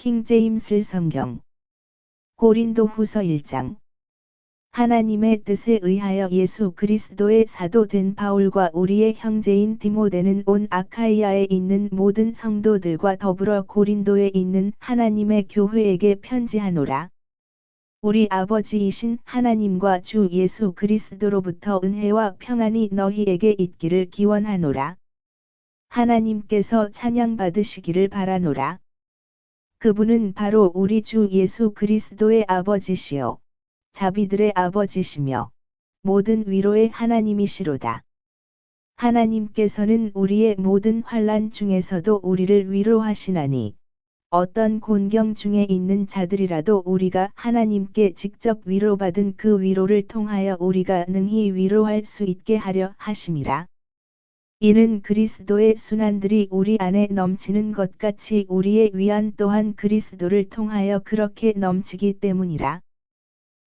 킹제임스 성경 고린도후서 1장. 하나님의 뜻에 의하여 예수 그리스도의 사도 된 바울과 우리의 형제인 디모데는 온 아카이아에 있는 모든 성도들과 더불어 고린도에 있는 하나님의 교회에게 편지하노라. 우리 아버지이신 하나님과 주 예수 그리스도로부터 은혜와 평안이 너희에게 있기를 기원하노라. 하나님께서 찬양받으시기를 바라노라. 그분은 바로 우리 주 예수 그리스도의 아버지시요 자비들의 아버지시며 모든 위로의 하나님이시로다. 하나님께서는 우리의 모든 환난 중에서도 우리를 위로하시나니 어떤 곤경 중에 있는 자들이라도 우리가 하나님께 직접 위로받은 그 위로를 통하여 우리가 능히 위로할 수 있게 하려 하심이라. 이는 그리스도의 순환들이 우리 안에 넘치는 것 같이 우리의 위안 또한 그리스도를 통하여 그렇게 넘치기 때문이라.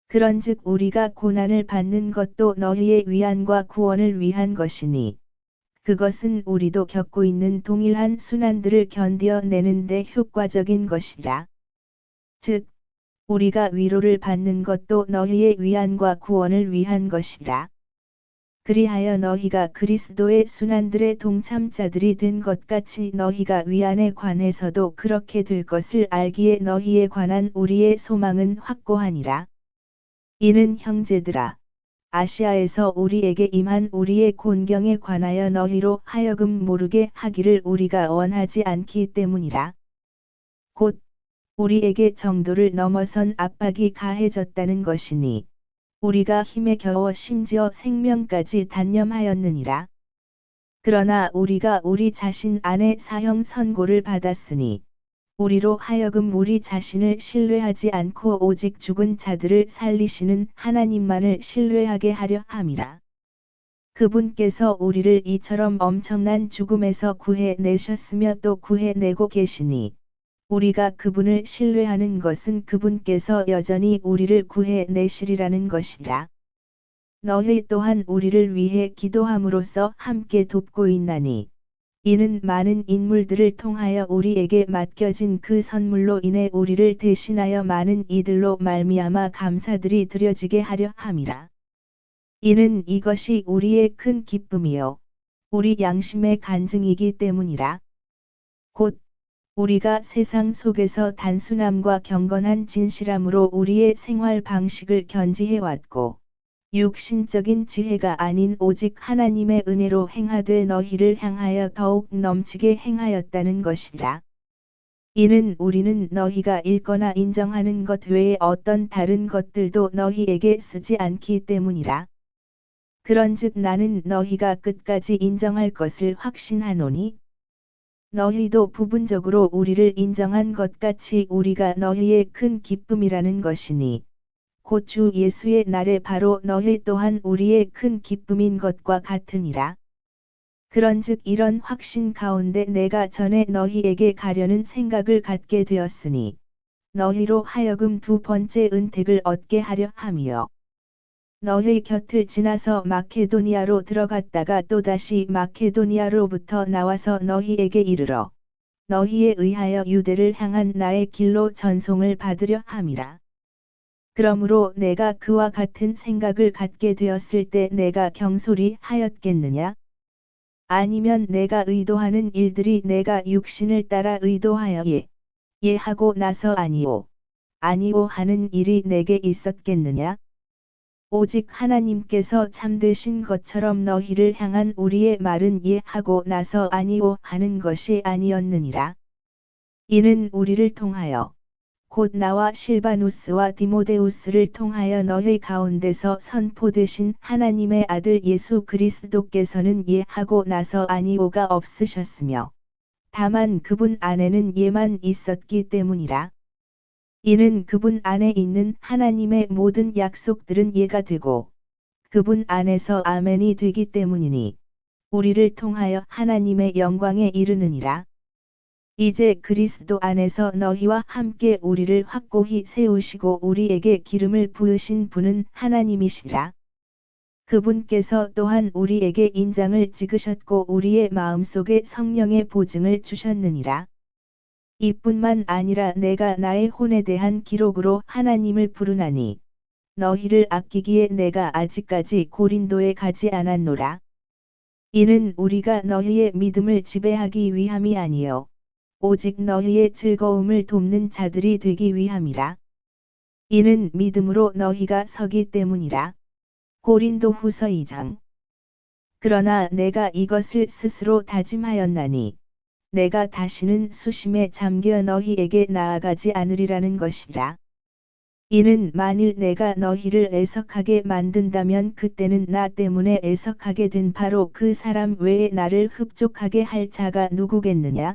그런즉 우리가 고난을 받는 것도 너희의 위안과 구원을 위한 것이니 그것은 우리도 겪고 있는 동일한 순환들을 견뎌내는 데 효과적인 것이라. 즉 우리가 위로를 받는 것도 너희의 위안과 구원을 위한 것이라. 그리하여 너희가 그리스도의 순환들의 동참자들이 된 것 같이 너희가 위안에 관해서도 그렇게 될 것을 알기에 너희에 관한 우리의 소망은 확고하니라. 이는 형제들아, 아시아에서 우리에게 임한 우리의 곤경에 관하여 너희로 하여금 모르게 하기를 우리가 원하지 않기 때문이라. 곧 우리에게 정도를 넘어선 압박이 가해졌다는 것이니 우리가 힘에 겨워 심지어 생명까지 단념하였느니라. 그러나 우리가 우리 자신 안에 사형 선고를 받았으니 우리로 하여금 우리 자신을 신뢰하지 않고 오직 죽은 자들을 살리시는 하나님만을 신뢰하게 하려 함이라. 그분께서 우리를 이처럼 엄청난 죽음에서 구해내셨으며 또 구해내고 계시니 우리가 그분을 신뢰하는 것은 그분께서 여전히 우리를 구해내시리라는 것이라. 너희 또한 우리를 위해 기도함으로써 함께 돕고 있나니 이는 많은 인물들을 통하여 우리에게 맡겨진 그 선물로 인해 우리를 대신하여 많은 이들로 말미암아 감사들이 드려지게 하려 함이라. 이는 이것이 우리의 큰 기쁨이요 우리 양심의 간증이기 때문이라. 곧 우리가 세상 속에서 단순함과 경건한 진실함으로 우리의 생활 방식을 견지해왔고 육신적인 지혜가 아닌 오직 하나님의 은혜로 행하되 너희를 향하여 더욱 넘치게 행하였다는 것이라. 이는 우리는 너희가 읽거나 인정하는 것 외에 어떤 다른 것들도 너희에게 쓰지 않기 때문이라. 그런즉 나는 너희가 끝까지 인정할 것을 확신하노니 너희도 부분적으로 우리를 인정한 것 같이 우리가 너희의 큰 기쁨이라는 것이니 곧 주 예수의 날에 바로 너희 또한 우리의 큰 기쁨인 것과 같으니라. 그런즉 이런 확신 가운데 내가 전에 너희에게 가려는 생각을 갖게 되었으니 너희로 하여금 두 번째 은택을 얻게 하려 함이요. 너희 곁을 지나서 마케도니아로 들어갔다가 또다시 마케도니아로부터 나와서 너희에게 이르러 너희에 의하여 유대를 향한 나의 길로 전송을 받으려 함이라. 그러므로 내가 그와 같은 생각을 갖게 되었을 때 내가 경솔히 하였겠느냐? 아니면 내가 의도하는 일들이 내가 육신을 따라 의도하여 예 하고 나서 아니오 하는 일이 내게 있었겠느냐? 오직 하나님께서 참되신 것처럼 너희를 향한 우리의 말은 예 하고 나서 아니오 하는 것이 아니었느니라. 이는 우리를 통하여 곧 나와 실바누스와 디모데우스를 통하여 너희 가운데서 선포되신 하나님의 아들 예수 그리스도께서는 예 하고 나서 아니오가 없으셨으며 다만 그분 안에는 예만 있었기 때문이라. 이는 그분 안에 있는 하나님의 모든 약속들은 예가 되고 그분 안에서 아멘이 되기 때문이니 우리를 통하여 하나님의 영광에 이르느니라. 이제 그리스도 안에서 너희와 함께 우리를 확고히 세우시고 우리에게 기름을 부으신 분은 하나님이시라. 그분께서 또한 우리에게 인장을 찍으셨고 우리의 마음속에 성령의 보증을 주셨느니라. 이뿐만 아니라 내가 나의 혼에 대한 기록으로 하나님을 부르나니 너희를 아끼기에 내가 아직까지 고린도에 가지 않았노라. 이는 우리가 너희의 믿음을 지배하기 위함이 아니요 오직 너희의 즐거움을 돕는 자들이 되기 위함이라. 이는 믿음으로 너희가 서기 때문이라. 고린도후서 2장. 그러나 내가 이것을 스스로 다짐하였나니 내가 다시는 수심에 잠겨 너희에게 나아가지 않으리라는 것이라. 이는 만일 내가 너희를 애석하게 만든다면 그때는 나 때문에 애석하게 된 바로 그 사람 외에 나를 흡족하게 할 자가 누구겠느냐?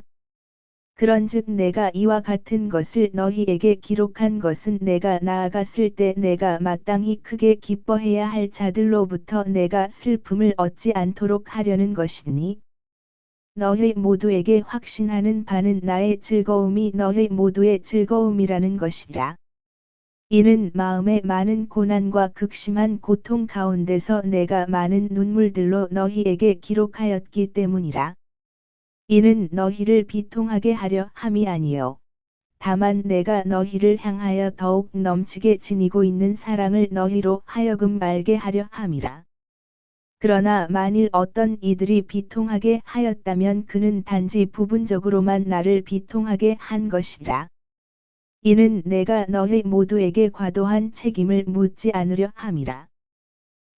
그런즉 내가 이와 같은 것을 너희에게 기록한 것은 내가 나아갔을 때 내가 마땅히 크게 기뻐해야 할 자들로부터 내가 슬픔을 얻지 않도록 하려는 것이니 너희 모두에게 확신하는 바는 나의 즐거움이 너희 모두의 즐거움이라는 것이라. 이는 마음에 많은 고난과 극심한 고통 가운데서 내가 많은 눈물들로 너희에게 기록하였기 때문이라. 이는 너희를 비통하게 하려 함이 아니요 다만 내가 너희를 향하여 더욱 넘치게 지니고 있는 사랑을 너희로 하여금 알게 하려 함이라. 그러나 만일 어떤 이들이 비통하게 하였다면 그는 단지 부분적으로만 나를 비통하게 한 것이라. 이는 내가 너희 모두에게 과도한 책임을 묻지 않으려 함이라.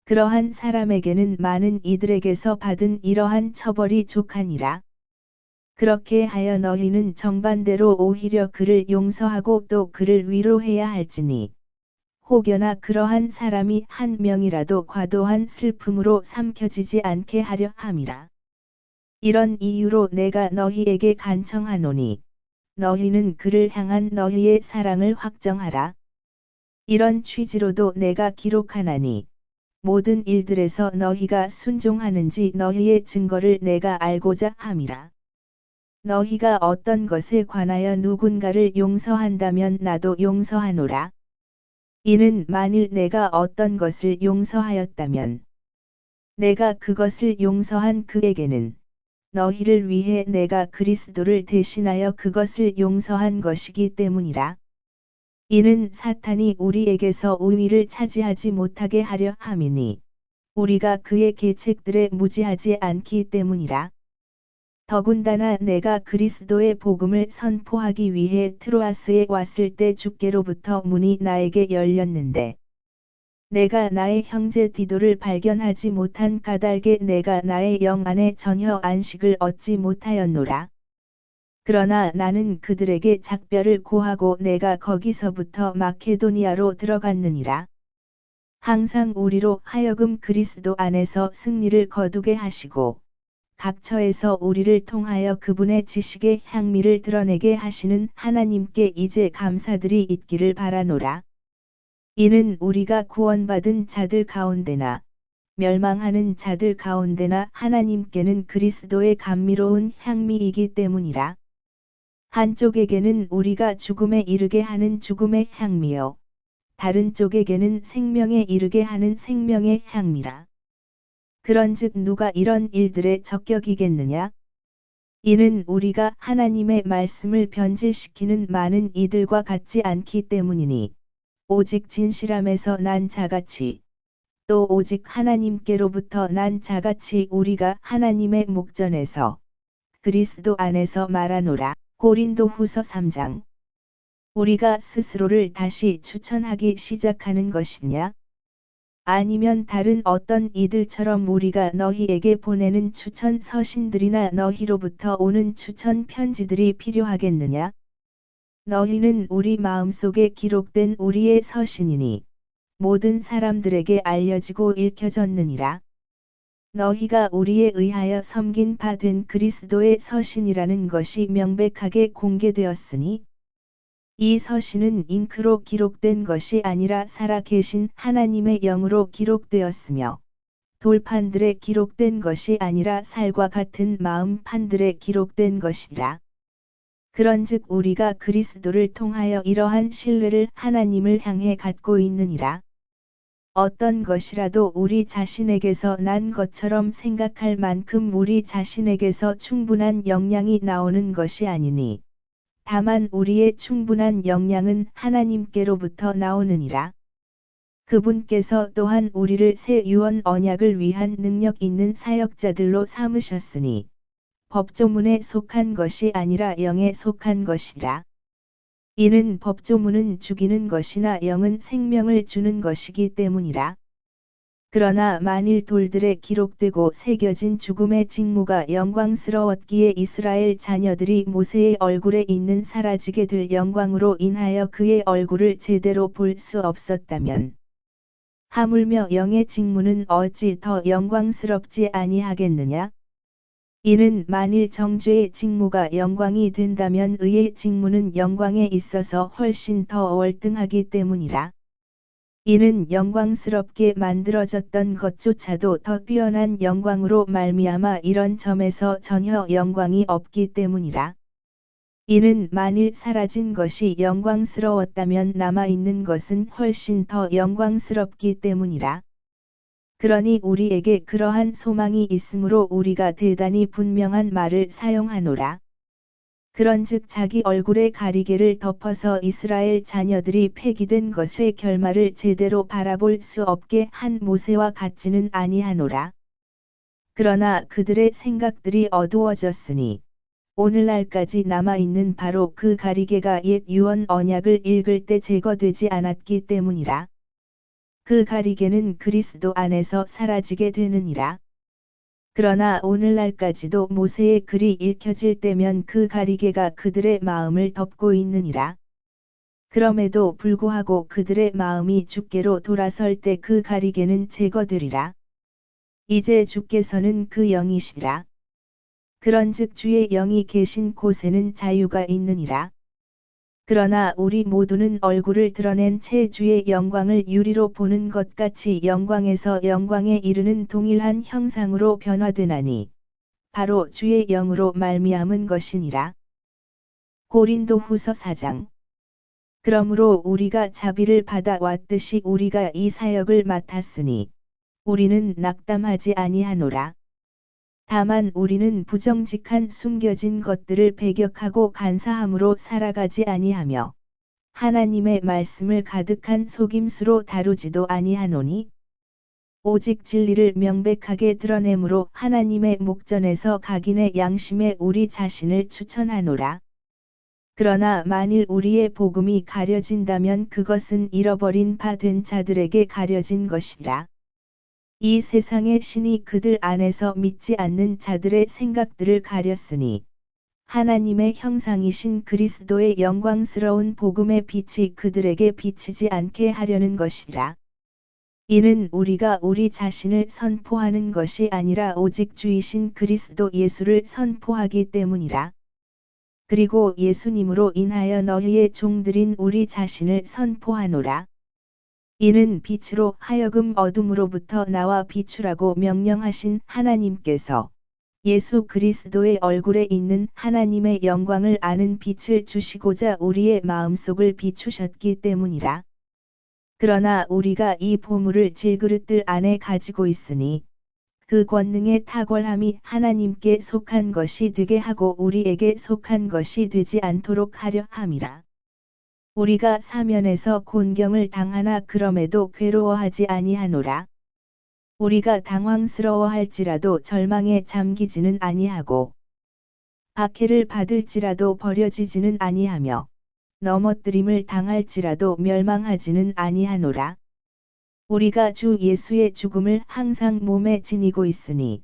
그러한 사람에게는 많은 이들에게서 받은 이러한 처벌이 족하니라. 그렇게 하여 너희는 정반대로 오히려 그를 용서하고 또 그를 위로해야 할지니 혹여나 그러한 사람이 한 명이라도 과도한 슬픔으로 삼켜지지 않게 하려 함이라. 이런 이유로 내가 너희에게 간청하노니 너희는 그를 향한 너희의 사랑을 확정하라. 이런 취지로도 내가 기록하나니 모든 일들에서 너희가 순종하는지 너희의 증거를 내가 알고자 함이라. 너희가 어떤 것에 관하여 누군가를 용서한다면 나도 용서하노라. 이는 만일 내가 어떤 것을 용서하였다면 내가 그것을 용서한 그에게는 너희를 위해 내가 그리스도를 대신하여 그것을 용서한 것이기 때문이라. 이는 사탄이 우리에게서 우위를 차지하지 못하게 하려 함이니 우리가 그의 계책들에 무지하지 않기 때문이라. 더군다나 내가 그리스도의 복음을 선포하기 위해 트로아스에 왔을 때 주께로부터 문이 나에게 열렸는데 내가 나의 형제 디도를 발견하지 못한 까닭에 내가 나의 영 안에 전혀 안식을 얻지 못하였노라. 그러나 나는 그들에게 작별을 고하고 내가 거기서부터 마케도니아로 들어갔느니라. 항상 우리로 하여금 그리스도 안에서 승리를 거두게 하시고 각처에서 우리를 통하여 그분의 지식의 향미를 드러내게 하시는 하나님께 이제 감사들이 있기를 바라노라. 이는 우리가 구원받은 자들 가운데나 멸망하는 자들 가운데나 하나님께는 그리스도의 감미로운 향미이기 때문이라. 한쪽에게는 우리가 죽음에 이르게 하는 죽음의 향미요 다른 쪽에게는 생명에 이르게 하는 생명의 향미라. 그런즉 누가 이런 일들에 적격이겠느냐? 이는 우리가 하나님의 말씀을 변질시키는 많은 이들과 같지 않기 때문이니 오직 진실함에서 난 자같이 또 오직 하나님께로부터 난 자같이 우리가 하나님의 목전에서 그리스도 안에서 말하노라. 고린도후서 3장. 우리가 스스로를 다시 추천하기 시작하는 것이냐? 아니면 다른 어떤 이들처럼 우리가 너희에게 보내는 추천 서신들이나 너희로부터 오는 추천 편지들이 필요하겠느냐? 너희는 우리 마음속에 기록된 우리의 서신이니 모든 사람들에게 알려지고 읽혀졌느니라. 너희가 우리에 의하여 섬긴 바 된 그리스도의 서신이라는 것이 명백하게 공개되었으니 이 서신은 잉크로 기록된 것이 아니라 살아계신 하나님의 영으로 기록되었으며 돌판들에 기록된 것이 아니라 살과 같은 마음판들에 기록된 것이라. 그런즉 우리가 그리스도를 통하여 이러한 신뢰를 하나님을 향해 갖고 있느니라. 어떤 것이라도 우리 자신에게서 난 것처럼 생각할 만큼 우리 자신에게서 충분한 영향이 나오는 것이 아니니 다만 우리의 충분한 영양은 하나님께로부터 나오느니라. 그분께서 또한 우리를 새 유언 언약을 위한 능력 있는 사역자들로 삼으셨으니 법조문에 속한 것이 아니라 영에 속한 것이라. 이는 법조문은 죽이는 것이나 영은 생명을 주는 것이기 때문이라. 그러나 만일 돌들에 기록되고 새겨진 죽음의 직무가 영광스러웠기에 이스라엘 자녀들이 모세의 얼굴에 있는 사라지게 될 영광으로 인하여 그의 얼굴을 제대로 볼 수 없었다면 하물며 영의 직무는 어찌 더 영광스럽지 아니하겠느냐? 이는 만일 정죄의 직무가 영광이 된다면 의의 직무는 영광에 있어서 훨씬 더 월등하기 때문이라. 이는 영광스럽게 만들어졌던 것조차도 더 뛰어난 영광으로 말미암아 이런 점에서 전혀 영광이 없기 때문이라. 이는 만일 사라진 것이 영광스러웠다면 남아있는 것은 훨씬 더 영광스럽기 때문이라. 그러니 우리에게 그러한 소망이 있으므로 우리가 대단히 분명한 말을 사용하노라. 그런즉 자기 얼굴의 가리개를 덮어서 이스라엘 자녀들이 폐기된 것의 결말을 제대로 바라볼 수 없게 한 모세와 같지는 아니하노라. 그러나 그들의 생각들이 어두워졌으니 오늘날까지 남아있는 바로 그 가리개가 옛 유언 언약을 읽을 때 제거되지 않았기 때문이라. 그 가리개는 그리스도 안에서 사라지게 되느니라. 그러나 오늘날까지도 모세의 글이 읽혀질 때면 그 가리개가 그들의 마음을 덮고 있느니라. 그럼에도 불구하고 그들의 마음이 주께로 돌아설 때 그 가리개는 제거되리라. 이제 주께서는 그 영이시라. 그런즉 주의 영이 계신 곳에는 자유가 있느니라. 그러나 우리 모두는 얼굴을 드러낸 채 주의 영광을 유리로 보는 것 같이 영광에서 영광에 이르는 동일한 형상으로 변화되나니 바로 주의 영으로 말미암은 것이니라. 고린도후서 4장. 그러므로 우리가 자비를 받아 왔듯이 우리가 이 사역을 맡았으니 우리는 낙담하지 아니하노라. 다만 우리는 부정직한 숨겨진 것들을 배격하고 간사함으로 살아가지 아니하며 하나님의 말씀을 가득한 속임수로 다루지도 아니하노니 오직 진리를 명백하게 드러내므로 하나님의 목전에서 각인의 양심에 우리 자신을 추천하노라. 그러나 만일 우리의 복음이 가려진다면 그것은 잃어버린 바 된 자들에게 가려진 것이라. 이 세상의 신이 그들 안에서 믿지 않는 자들의 생각들을 가렸으니 하나님의 형상이신 그리스도의 영광스러운 복음의 빛이 그들에게 비치지 않게 하려는 것이라. 이는 우리가 우리 자신을 선포하는 것이 아니라 오직 주이신 그리스도 예수를 선포하기 때문이라. 그리고 예수님으로 인하여 너희의 종들인 우리 자신을 선포하노라. 이는 빛으로 하여금 어둠으로부터 나와 비추라고 명령하신 하나님께서 예수 그리스도의 얼굴에 있는 하나님의 영광을 아는 빛을 주시고자 우리의 마음속을 비추셨기 때문이라. 그러나 우리가 이 보물을 질그릇들 안에 가지고 있으니 그 권능의 탁월함이 하나님께 속한 것이 되게 하고 우리에게 속한 것이 되지 않도록 하려 함이라. 우리가 사면에서 곤경을 당하나 그럼에도 괴로워하지 아니하노라. 우리가 당황스러워할지라도 절망에 잠기지는 아니하고 박해를 받을지라도 버려지지는 아니하며 넘어뜨림을 당할지라도 멸망하지는 아니하노라. 우리가 주 예수의 죽음을 항상 몸에 지니고 있으니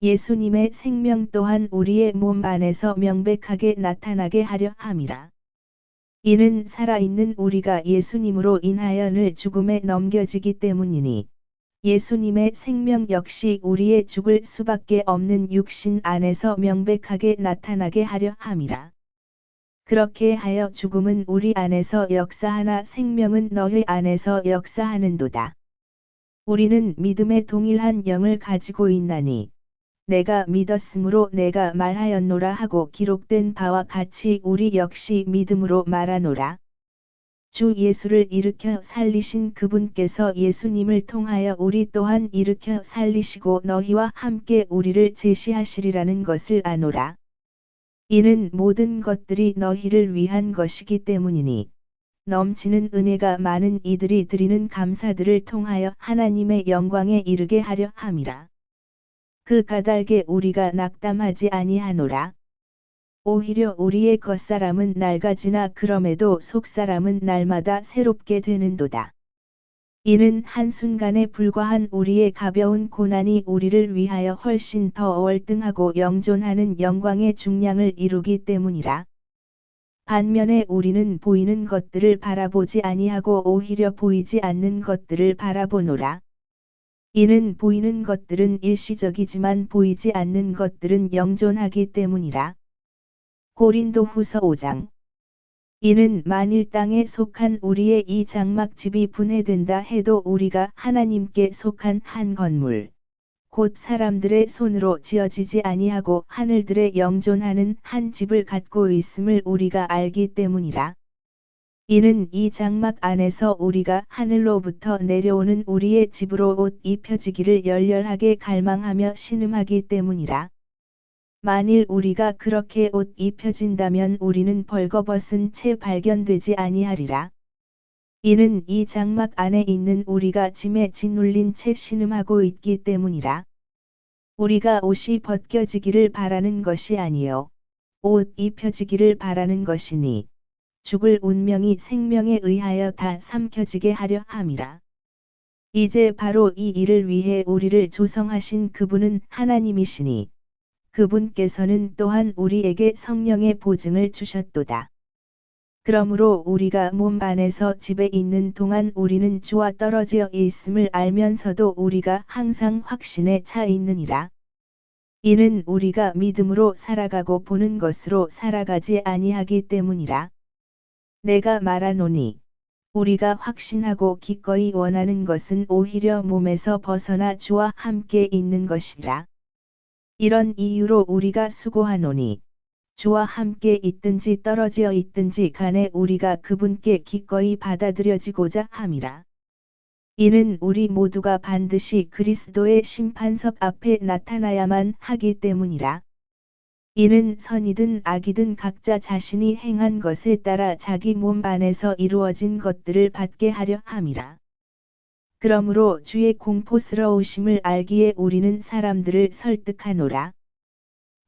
예수님의 생명 또한 우리의 몸 안에서 명백하게 나타나게 하려 함이라. 이는 살아있는 우리가 예수님으로 인하여 늘 죽음에 넘겨지기 때문이니 예수님의 생명 역시 우리의 죽을 수밖에 없는 육신 안에서 명백하게 나타나게 하려 함이라. 그렇게 하여 죽음은 우리 안에서 역사하나 생명은 너희 안에서 역사하는도다. 우리는 믿음의 동일한 영을 가지고 있나니 내가 믿었으므로 내가 말하였노라 하고 기록된 바와 같이 우리 역시 믿음으로 말하노라. 주 예수를 일으켜 살리신 그분께서 예수님을 통하여 우리 또한 일으켜 살리시고 너희와 함께 우리를 제시하시리라는 것을 아노라. 이는 모든 것들이 너희를 위한 것이기 때문이니 넘치는 은혜가 많은 이들이 드리는 감사들을 통하여 하나님의 영광에 이르게 하려 함이라. 그 까닭에 우리가 낙담하지 아니하노라. 오히려 우리의 겉사람은 낡아지나 그럼에도 속사람은 날마다 새롭게 되는도다. 이는 한순간에 불과한 우리의 가벼운 고난이 우리를 위하여 훨씬 더 월등하고 영존하는 영광의 중량을 이루기 때문이라. 반면에 우리는 보이는 것들을 바라보지 아니하고 오히려 보이지 않는 것들을 바라보노라. 이는 보이는 것들은 일시적이지만 보이지 않는 것들은 영존하기 때문이라. 고린도후서 5장. 이는 만일 땅에 속한 우리의 이 장막집이 분해된다 해도 우리가 하나님께 속한 한 건물, 곧 사람들의 손으로 지어지지 아니하고 하늘들에 영존하는 한 집을 갖고 있음을 우리가 알기 때문이라. 이는 이 장막 안에서 우리가 하늘로부터 내려오는 우리의 집으로 옷 입혀지기를 열렬하게 갈망하며 신음하기 때문이라. 만일 우리가 그렇게 옷 입혀진다면 우리는 벌거벗은 채 발견되지 아니하리라. 이는 이 장막 안에 있는 우리가 짐에 짓눌린 채 신음하고 있기 때문이라. 우리가 옷이 벗겨지기를 바라는 것이 아니요 옷 입혀지기를 바라는 것이니 죽을 운명이 생명에 의하여 다 삼켜지게 하려 함이라. 이제 바로 이 일을 위해 우리를 조성하신 그분은 하나님이시니 그분께서는 또한 우리에게 성령의 보증을 주셨도다. 그러므로 우리가 몸 안에서 집에 있는 동안 우리는 주와 떨어져 있음을 알면서도 우리가 항상 확신에 차 있느니라. 이는 우리가 믿음으로 살아가고 보는 것으로 살아가지 아니하기 때문이라. 내가 말하노니 우리가 확신하고 기꺼이 원하는 것은 오히려 몸에서 벗어나 주와 함께 있는 것이라. 이런 이유로 우리가 수고하노니 주와 함께 있든지 떨어져 있든지 간에 우리가 그분께 기꺼이 받아들여지고자 함이라. 이는 우리 모두가 반드시 그리스도의 심판석 앞에 나타나야만 하기 때문이라. 이는 선이든 악이든 각자 자신이 행한 것에 따라 자기 몸 안에서 이루어진 것들을 받게 하려 함이라. 그러므로 주의 공포스러우심을 알기에 우리는 사람들을 설득하노라.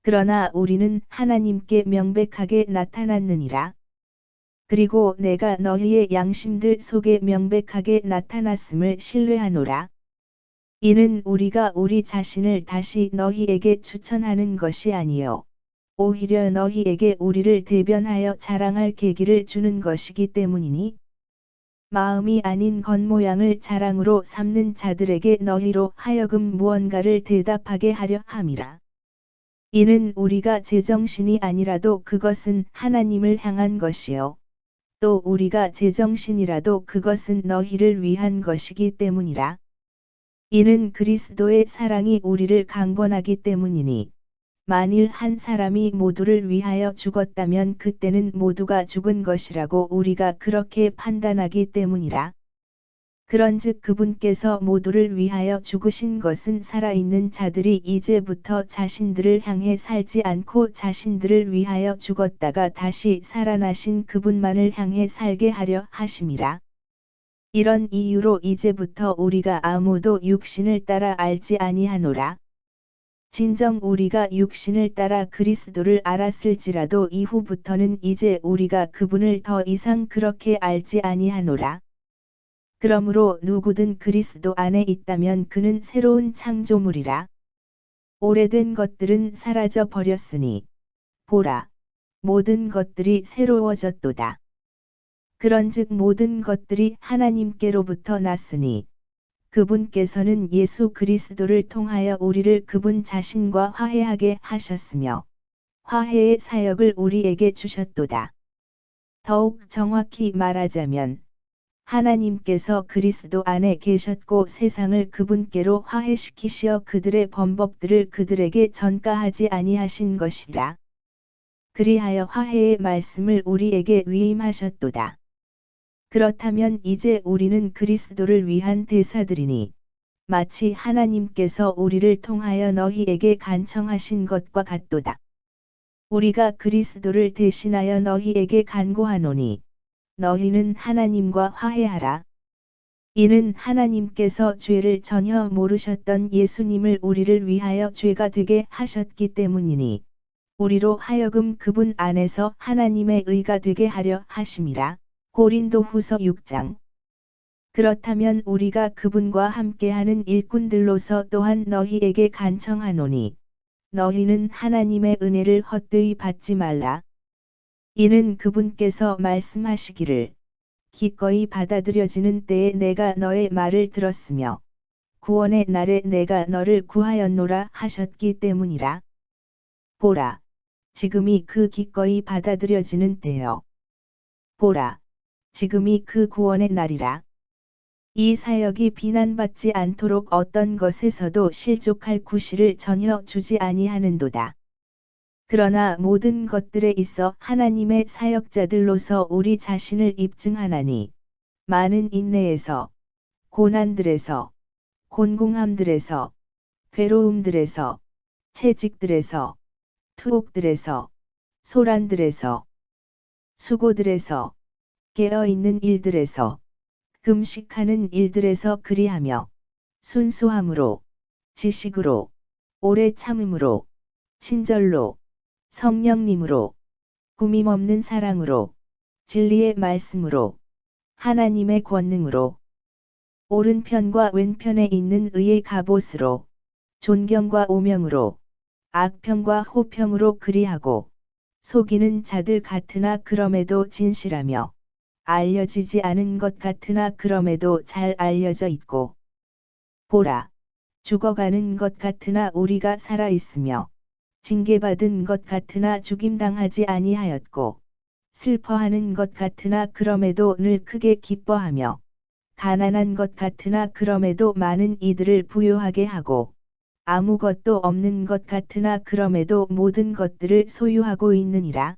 그러나 우리는 하나님께 명백하게 나타났느니라. 그리고 내가 너희의 양심들 속에 명백하게 나타났음을 신뢰하노라. 이는 우리가 우리 자신을 다시 너희에게 추천하는 것이 아니요 오히려 너희에게 우리를 대변하여 자랑할 계기를 주는 것이기 때문이니 마음이 아닌 겉모양을 자랑으로 삼는 자들에게 너희로 하여금 무언가를 대답하게 하려 함이라. 이는 우리가 제정신이 아니라도 그것은 하나님을 향한 것이요 또 우리가 제정신이라도 그것은 너희를 위한 것이기 때문이라. 이는 그리스도의 사랑이 우리를 강권하기 때문이니 만일 한 사람이 모두를 위하여 죽었다면 그때는 모두가 죽은 것이라고 우리가 그렇게 판단하기 때문이라. 그런즉 그분께서 모두를 위하여 죽으신 것은 살아있는 자들이 이제부터 자신들을 향해 살지 않고 자신들을 위하여 죽었다가 다시 살아나신 그분만을 향해 살게 하려 하심이라. 이런 이유로 이제부터 우리가 아무도 육신을 따라 알지 아니하노라. 진정 우리가 육신을 따라 그리스도를 알았을지라도 이후부터는 이제 우리가 그분을 더 이상 그렇게 알지 아니하노라. 그러므로 누구든 그리스도 안에 있다면 그는 새로운 창조물이라. 오래된 것들은 사라져 버렸으니 보라, 모든 것들이 새로워졌도다. 그런즉 모든 것들이 하나님께로부터 났으니 그분께서는 예수 그리스도를 통하여 우리를 그분 자신과 화해하게 하셨으며 화해의 사역을 우리에게 주셨도다. 더욱 정확히 말하자면 하나님께서 그리스도 안에 계셨고 세상을 그분께로 화해시키시어 그들의 범법들을 그들에게 전가하지 아니하신 것이라. 그리하여 화해의 말씀을 우리에게 위임하셨도다. 그렇다면 이제 우리는 그리스도를 위한 대사들이니 마치 하나님께서 우리를 통하여 너희에게 간청하신 것과 같도다. 우리가 그리스도를 대신하여 너희에게 간구하노니 너희는 하나님과 화해하라. 이는 하나님께서 죄를 전혀 모르셨던 예수님을 우리를 위하여 죄가 되게 하셨기 때문이니 우리로 하여금 그분 안에서 하나님의 의가 되게 하려 하심이라. 고린도후서 6장. 그렇다면 우리가 그분과 함께하는 일꾼들로서 또한 너희에게 간청하노니 너희는 하나님의 은혜를 헛되이 받지 말라. 이는 그분께서 말씀하시기를 기꺼이 받아들여지는 때에 내가 너의 말을 들었으며 구원의 날에 내가 너를 구하였노라 하셨기 때문이라. 보라, 지금이 그 기꺼이 받아들여지는 때요. 보라, 지금이 그 구원의 날이라. 이 사역이 비난받지 않도록 어떤 것에서도 실족할 구실을 전혀 주지 아니하는도다. 그러나 모든 것들에 있어 하나님의 사역자들로서 우리 자신을 입증하나니 많은 인내에서, 고난들에서, 곤궁함들에서, 괴로움들에서, 채직들에서, 투옥들에서, 소란들에서, 수고들에서, 깨어있는 일들에서, 금식하는 일들에서 그리하며 순수함으로, 지식으로, 오래 참음으로, 친절로, 성령님으로, 꾸밈없는 사랑으로, 진리의 말씀으로, 하나님의 권능으로, 오른편과 왼편에 있는 의의 갑옷으로, 존경과 오명으로, 악평과 호평으로 그리하고, 속이는 자들 같으나 그럼에도 진실하며, 알려지지 않은 것 같으나 그럼에도 잘 알려져 있고, 보라, 죽어가는 것 같으나 우리가 살아 있으며, 징계받은 것 같으나 죽임당하지 아니하였고, 슬퍼하는 것 같으나 그럼에도 늘 크게 기뻐하며, 가난한 것 같으나 그럼에도 많은 이들을 부유하게 하고, 아무것도 없는 것 같으나 그럼에도 모든 것들을 소유하고 있느니라.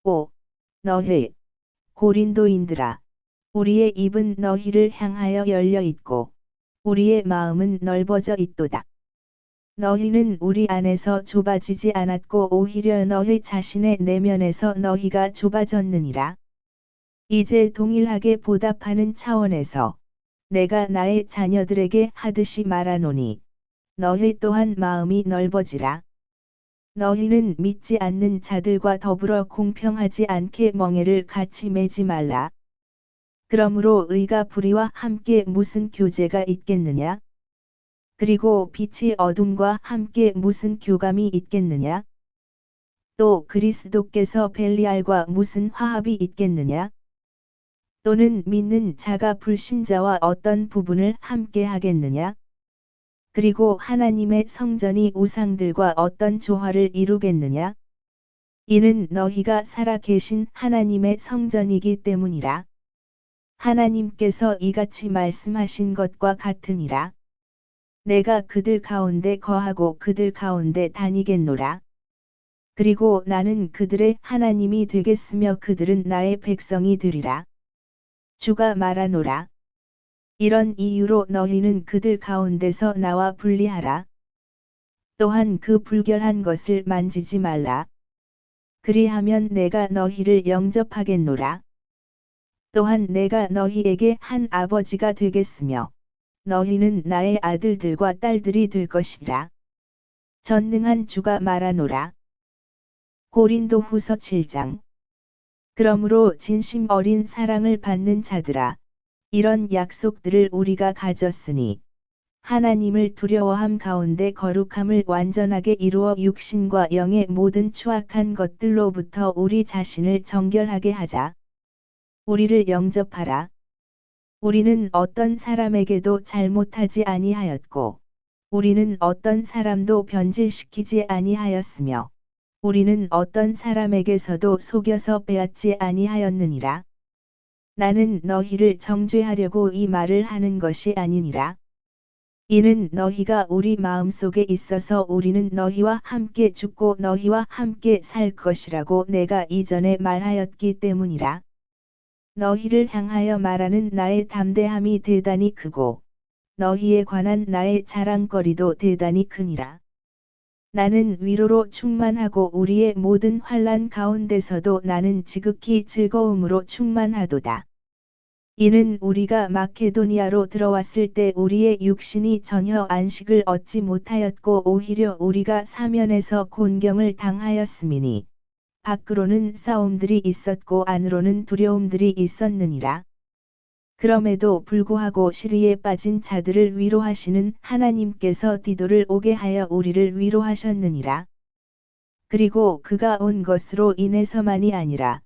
5. 너희 고린도인들아, 우리의 입은 너희를 향하여 열려 있고, 우리의 마음은 넓어져 있도다. 너희는 우리 안에서 좁아지지 않았고 오히려 너희 자신의 내면에서 너희가 좁아졌느니라. 이제 동일하게 보답하는 차원에서 내가 나의 자녀들에게 하듯이 말하노니 너희 또한 마음이 넓어지라. 너희는 믿지 않는 자들과 더불어 공평하지 않게 멍에를 같이 매지 말라. 그러므로 의가 불의와 함께 무슨 교제가 있겠느냐? 그리고 빛이 어둠과 함께 무슨 교감이 있겠느냐? 또 그리스도께서 벨리알과 무슨 화합이 있겠느냐? 또는 믿는 자가 불신자와 어떤 부분을 함께 하겠느냐? 그리고 하나님의 성전이 우상들과 어떤 조화를 이루겠느냐? 이는 너희가 살아 계신 하나님의 성전이기 때문이라. 하나님께서 이같이 말씀하신 것과 같으니라. 내가 그들 가운데 거하고 그들 가운데 다니겠노라. 그리고 나는 그들의 하나님이 되겠으며 그들은 나의 백성이 되리라. 주가 말하노라. 이런 이유로 너희는 그들 가운데서 나와 분리하라. 또한 그 불결한 것을 만지지 말라. 그리하면 내가 너희를 영접하겠노라. 또한 내가 너희에게 한 아버지가 되겠으며 너희는 나의 아들들과 딸들이 될 것이라. 전능한 주가 말하노라. 고린도후서 7장. 그러므로 진심 어린 사랑을 받는 자들아, 이런 약속들을 우리가 가졌으니 하나님을 두려워함 가운데 거룩함을 완전하게 이루어 육신과 영의 모든 추악한 것들로부터 우리 자신을 정결하게 하자. 우리를 영접하라. 우리는 어떤 사람에게도 잘못하지 아니하였고, 우리는 어떤 사람도 변질시키지 아니하였으며, 우리는 어떤 사람에게서도 속여서 빼앗지 아니하였느니라. 나는 너희를 정죄하려고 이 말을 하는 것이 아니니라. 이는 너희가 우리 마음속에 있어서 우리는 너희와 함께 죽고 너희와 함께 살 것이라고 내가 이전에 말하였기 때문이라. 너희를 향하여 말하는 나의 담대함이 대단히 크고 너희에 관한 나의 자랑거리도 대단히 크니라. 나는 위로로 충만하고 우리의 모든 환난 가운데서도 나는 지극히 즐거움으로 충만하도다. 이는 우리가 마케도니아로 들어왔을 때 우리의 육신이 전혀 안식을 얻지 못하였고 오히려 우리가 사면에서 곤경을 당하였음이니 밖으로는 싸움들이 있었고 안으로는 두려움들이 있었느니라. 그럼에도 불구하고 시리에 빠진 자들을 위로하시는 하나님께서 디도를 오게 하여 우리를 위로하셨느니라. 그리고 그가 온 것으로 인해서만이 아니라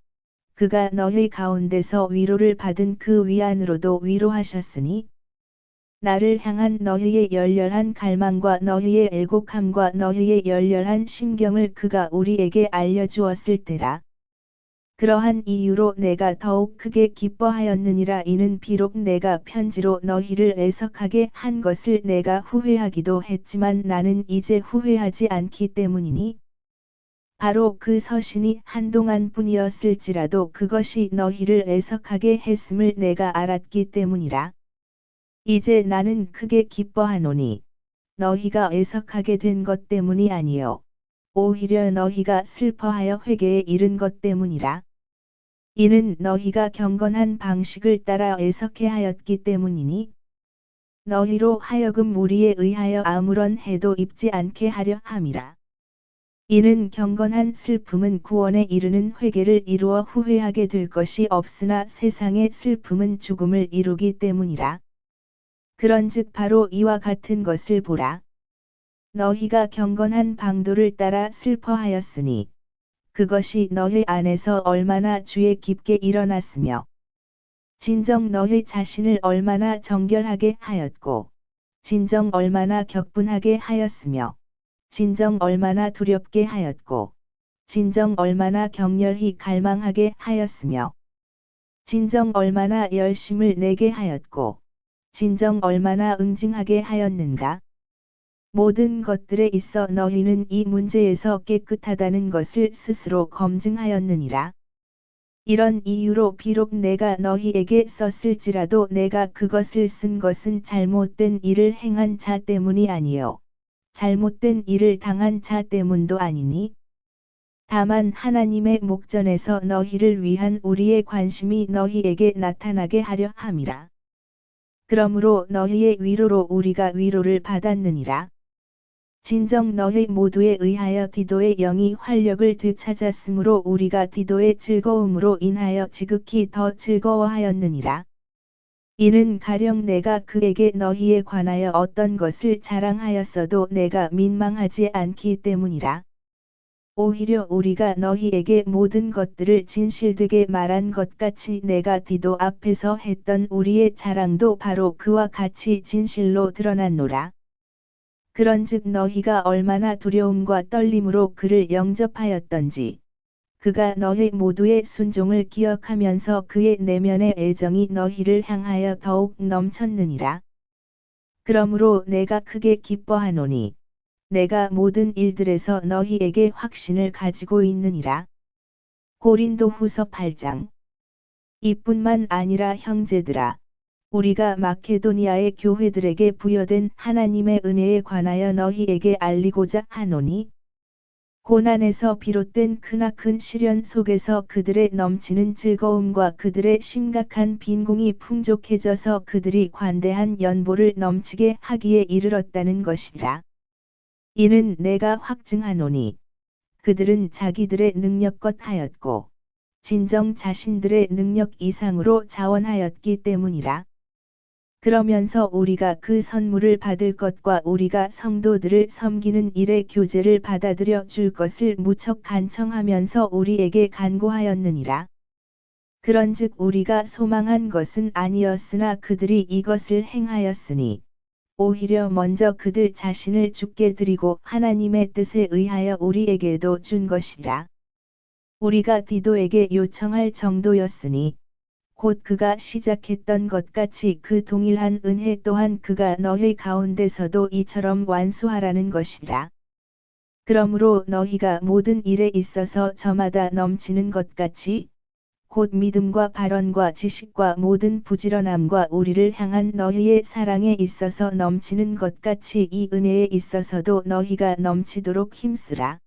그가 너희 가운데서 위로를 받은 그 위안으로도 위로하셨으니 나를 향한 너희의 열렬한 갈망과 너희의 애곡함과 너희의 열렬한 심경을 그가 우리에게 알려주었을 때라. 그러한 이유로 내가 더욱 크게 기뻐하였느니라. 이는 비록 내가 편지로 너희를 애석하게 한 것을 내가 후회하기도 했지만 나는 이제 후회하지 않기 때문이니 바로 그 서신이 한동안 뿐이었을지라도 그것이 너희를 애석하게 했음을 내가 알았기 때문이라. 이제 나는 크게 기뻐하노니 너희가 애석하게 된 것 때문이 아니요 오히려 너희가 슬퍼하여 회개에 이른 것 때문이라. 이는 너희가 경건한 방식을 따라 애석해 하였기 때문이니 너희로 하여금 우리에 의하여 아무런 해도 입지 않게 하려 함이라. 이는 경건한 슬픔은 구원에 이르는 회개를 이루어 후회하게 될 것이 없으나 세상의 슬픔은 죽음을 이루기 때문이라. 그런즉 바로 이와 같은 것을 보라. 너희가 경건한 방도를 따라 슬퍼하였으니 그것이 너희 안에서 얼마나 주에 깊게 일어났으며 진정 너희 자신을 얼마나 정결하게 하였고 진정 얼마나 격분하게 하였으며 진정 얼마나 두렵게 하였고 진정 얼마나 격렬히 갈망하게 하였으며 진정 얼마나 열심을 내게 하였고 진정 얼마나 응징하게 하였는가. 모든 것들에 있어 너희는 이 문제에서 깨끗하다는 것을 스스로 검증하였느니라. 이런 이유로 비록 내가 너희에게 썼을지라도 내가 그것을 쓴 것은 잘못된 일을 행한 자 때문이 아니요 잘못된 일을 당한 자 때문도 아니니 다만 하나님의 목전에서 너희를 위한 우리의 관심이 너희에게 나타나게 하려 함이라. 그러므로 너희의 위로로 우리가 위로를 받았느니라. 진정 너희 모두에 의하여 디도의 영이 활력을 되찾았으므로 우리가 디도의 즐거움으로 인하여 지극히 더 즐거워하였느니라. 이는 가령 내가 그에게 너희에 관하여 어떤 것을 자랑하였어도 내가 민망하지 않기 때문이라. 오히려 우리가 너희에게 모든 것들을 진실되게 말한 것 같이 내가 디도 앞에서 했던 우리의 자랑도 바로 그와 같이 진실로 드러났노라. 그런즉 너희가 얼마나 두려움과 떨림으로 그를 영접하였던지 그가 너희 모두의 순종을 기억하면서 그의 내면의 애정이 너희를 향하여 더욱 넘쳤느니라. 그러므로 내가 크게 기뻐하노니 내가 모든 일들에서 너희에게 확신을 가지고 있느니라. 고린도후서 8장. 이뿐만 아니라 형제들아 우리가 마케도니아의 교회들에게 부여된 하나님의 은혜에 관하여 너희에게 알리고자 하노니 고난에서 비롯된 크나큰 시련 속에서 그들의 넘치는 즐거움과 그들의 심각한 빈궁이 풍족해져서 그들이 관대한 연보를 넘치게 하기에 이르렀다는 것이라. 이는 내가 확증하노니 그들은 자기들의 능력껏 하였고 진정 자신들의 능력 이상으로 자원하였기 때문이라. 그러면서 우리가 그 선물을 받을 것과 우리가 성도들을 섬기는 일의 교제를 받아들여 줄 것을 무척 간청하면서 우리에게 간구하였느니라. 그런즉 우리가 소망한 것은 아니었으나 그들이 이것을 행하였으니 오히려 먼저 그들 자신을 주께 드리고 하나님의 뜻에 의하여 우리에게도 준 것이라. 우리가 디도에게 요청할 정도였으니 곧 그가 시작했던 것 같이 그 동일한 은혜 또한 그가 너희 가운데서도 이처럼 완수하라는 것이라. 그러므로 너희가 모든 일에 있어서 저마다 넘치는 것 같이 곧 믿음과 발언과 지식과 모든 부지런함과 우리를 향한 너희의 사랑에 있어서 넘치는 것 같이 이 은혜에 있어서도 너희가 넘치도록 힘쓰라.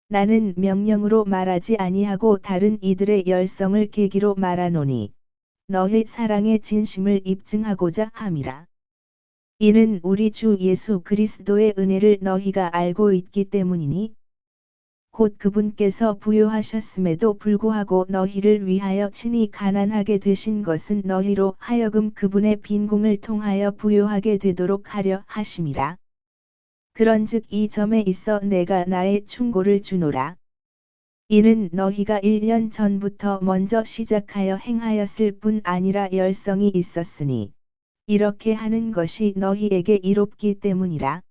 나는 명령으로 말하지 아니하고 다른 이들의 열성을 계기로 말하노니 너희 사랑의 진심을 입증하고자 함이라. 이는 우리 주 예수 그리스도의 은혜를 너희가 알고 있기 때문이니 곧 그분께서 부요하셨음에도 불구하고 너희를 위하여 친히 가난하게 되신 것은 너희로 하여금 그분의 빈궁을 통하여 부요하게 되도록 하려 하심이라. 그런즉 이 점에 있어 내가 나의 충고를 주노라. 이는 너희가 1년 전부터 먼저 시작하여 행하였을 뿐 아니라 열성이 있었으니 이렇게 하는 것이 너희에게 이롭기 때문이라.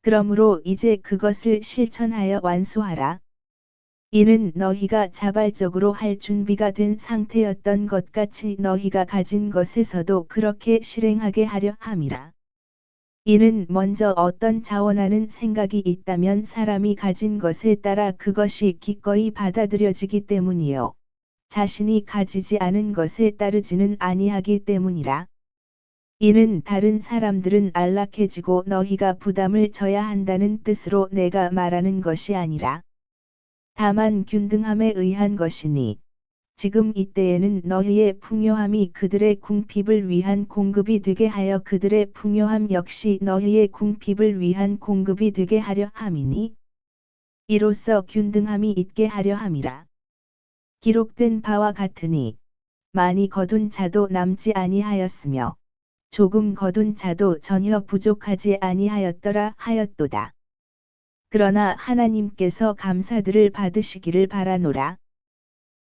그러므로 이제 그것을 실천하여 완수하라. 이는 너희가 자발적으로 할 준비가 된 상태였던 것 같이 너희가 가진 것에서도 그렇게 실행하게 하려 함이라. 이는 먼저 어떤 자원하는 생각이 있다면 사람이 가진 것에 따라 그것이 기꺼이 받아들여지기 때문이요. 자신이 가지지 않은 것에 따르지는 아니하기 때문이라. 이는 다른 사람들은 안락해지고 너희가 부담을 져야 한다는 뜻으로 내가 말하는 것이 아니라 다만 균등함에 의한 것이니 지금 이때에는 너희의 풍요함이 그들의 궁핍을 위한 공급이 되게 하여 그들의 풍요함 역시 너희의 궁핍을 위한 공급이 되게 하려 함이니 이로써 균등함이 있게 하려 함이라. 기록된 바와 같으니 많이 거둔 자도 남지 아니하였으며 조금 거둔 자도 전혀 부족하지 아니하였더라 하였도다. 그러나 하나님께서 감사들을 받으시기를 바라노라.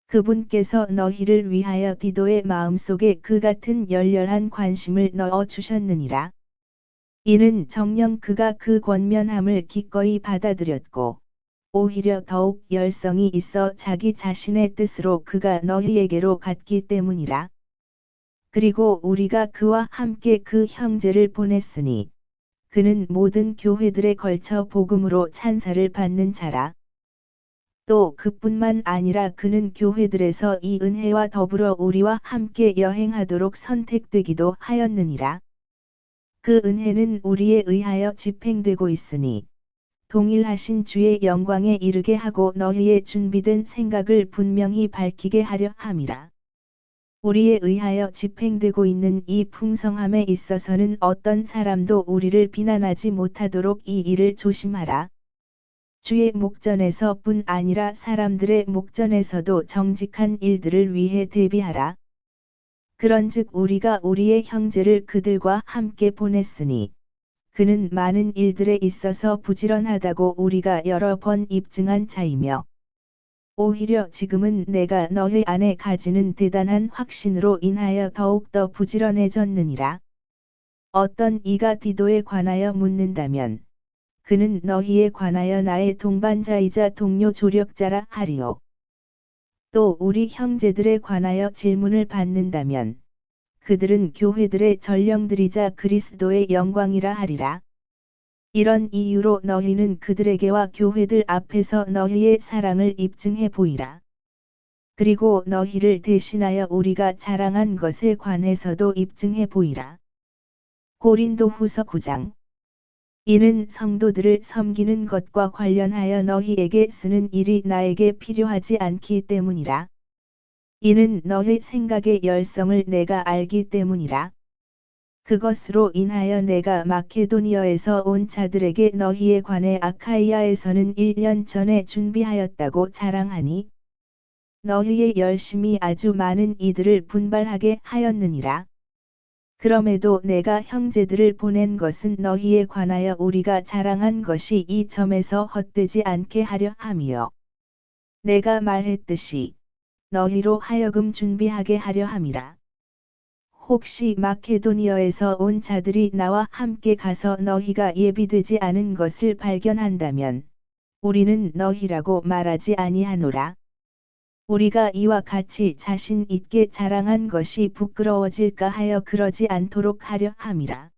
그분께서 너희를 위하여 디도의 마음속에 그 같은 열렬한 관심을 넣어 주셨느니라. 이는 정녕 그가 그 권면함을 기꺼이 받아들였고 오히려 더욱 열성이 있어 자기 자신의 뜻으로 그가 너희에게로 갔기 때문이라. 그리고 우리가 그와 함께 그 형제를 보냈으니 그는 모든 교회들에 걸쳐 복음으로 찬사를 받는 자라. 또 그뿐만 아니라 그는 교회들에서 이 은혜와 더불어 우리와 함께 여행하도록 선택되기도 하였느니라. 그 은혜는 우리에 의하여 집행되고 있으니 동일하신 주의 영광에 이르게 하고 너희의 준비된 생각을 분명히 밝히게 하려 함이라. 우리에 의하여 집행되고 있는 이 풍성함에 있어서는 어떤 사람도 우리를 비난하지 못하도록 이 일을 조심하라. 주의 목전에서 뿐 아니라 사람들의 목전에서도 정직한 일들을 위해 대비하라. 그런즉 우리가 우리의 형제를 그들과 함께 보냈으니 그는 많은 일들에 있어서 부지런하다고 우리가 여러 번 입증한 자이며 오히려 지금은 내가 너희 안에 가지는 대단한 확신으로 인하여 더욱더 부지런해졌느니라. 어떤 이가 디도에 관하여 묻는다면 그는 너희에 관하여 나의 동반자이자 동료 조력자라 하리요. 또 우리 형제들에 관하여 질문을 받는다면 그들은 교회들의 전령들이자 그리스도의 영광이라 하리라. 이런 이유로 너희는 그들에게와 교회들 앞에서 너희의 사랑을 입증해 보이라. 그리고 너희를 대신하여 우리가 자랑한 것에 관해서도 입증해 보이라. 고린도후서 9장. 이는 성도들을 섬기는 것과 관련하여 너희에게 쓰는 일이 나에게 필요하지 않기 때문이라. 이는 너희 생각의 열성을 내가 알기 때문이라. 그것으로 인하여 내가 마케도니아에서 온 자들에게 너희에 관해 아카이아에서는 1년 전에 준비하였다고 자랑하니 너희의 열심이 아주 많은 이들을 분발하게 하였느니라. 그럼에도 내가 형제들을 보낸 것은 너희에 관하여 우리가 자랑한 것이 이 점에서 헛되지 않게 하려 함이요. 내가 말했듯이 너희로 하여금 준비하게 하려 함이라. 혹시 마케도니아에서 온 자들이 나와 함께 가서 너희가 예비되지 않은 것을 발견한다면 우리는 너희라고 말하지 아니하노라. 우리가 이와 같이 자신 있게 자랑한 것이 부끄러워질까 하여 그러지 않도록 하려 함이라.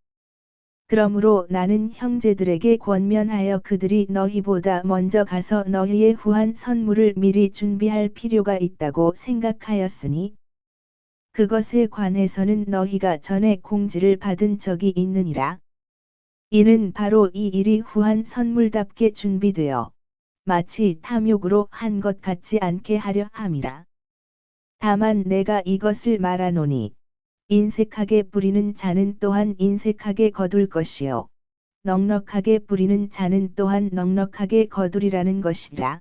그러므로 나는 형제들에게 권면하여 그들이 너희보다 먼저 가서 너희의 후한 선물을 미리 준비할 필요가 있다고 생각하였으니 그것에 관해서는 너희가 전에 공지를 받은 적이 있느니라. 이는 바로 이 일이 후한 선물답게 준비되어 마치 탐욕으로 한 것 같지 않게 하려 함이라. 다만 내가 이것을 말하노니 인색하게 뿌리는 자는 또한 인색하게 거둘 것이요 넉넉하게 뿌리는 자는 또한 넉넉하게 거두리라는 것이라.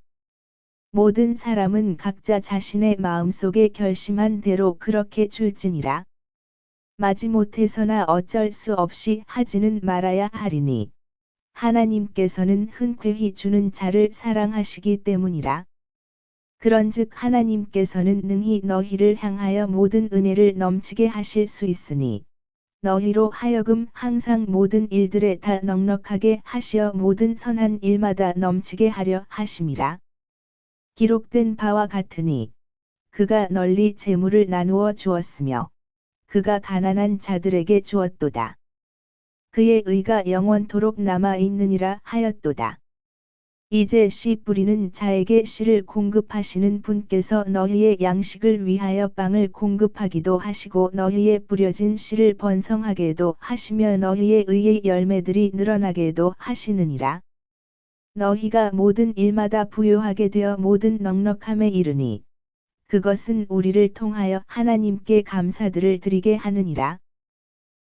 모든 사람은 각자 자신의 마음속에 결심한 대로 그렇게 줄지니라. 마지못해서나 어쩔 수 없이 하지는 말아야 하리니 하나님께서는 흔쾌히 주는 자를 사랑하시기 때문이라. 그런즉 하나님께서는 능히 너희를 향하여 모든 은혜를 넘치게 하실 수 있으니 너희로 하여금 항상 모든 일들에 다 넉넉하게 하시어 모든 선한 일마다 넘치게 하려 하심이라. 기록된 바와 같으니 그가 널리 재물을 나누어 주었으며 그가 가난한 자들에게 주었도다. 그의 의가 영원토록 남아 있느니라 하였도다. 이제 씨 뿌리는 자에게 씨를 공급하시는 분께서 너희의 양식을 위하여 빵을 공급하기도 하시고 너희의 뿌려진 씨를 번성하게도 하시며 너희의 의의 열매들이 늘어나게도 하시느니라. 너희가 모든 일마다 부요하게 되어 모든 넉넉함에 이르니 그것은 우리를 통하여 하나님께 감사들을 드리게 하느니라.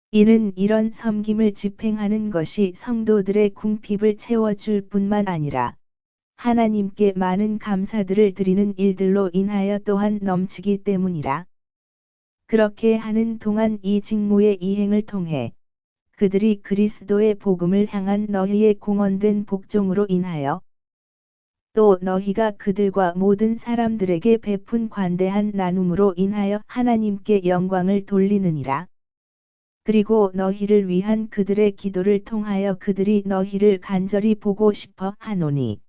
이는 이런 섬김을 집행하는 것이 성도들의 궁핍을 채워줄 뿐만 아니라 하나님께 많은 감사들을 드리는 일들로 인하여 또한 넘치기 때문이라. 그렇게 하는 동안 이 직무의 이행을 통해 그들이 그리스도의 복음을 향한 너희의 공언된 복종으로 인하여 또 너희가 그들과 모든 사람들에게 베푼 관대한 나눔으로 인하여 하나님께 영광을 돌리느니라. 그리고 너희를 위한 그들의 기도를 통하여 그들이 너희를 간절히 보고 싶어 하노니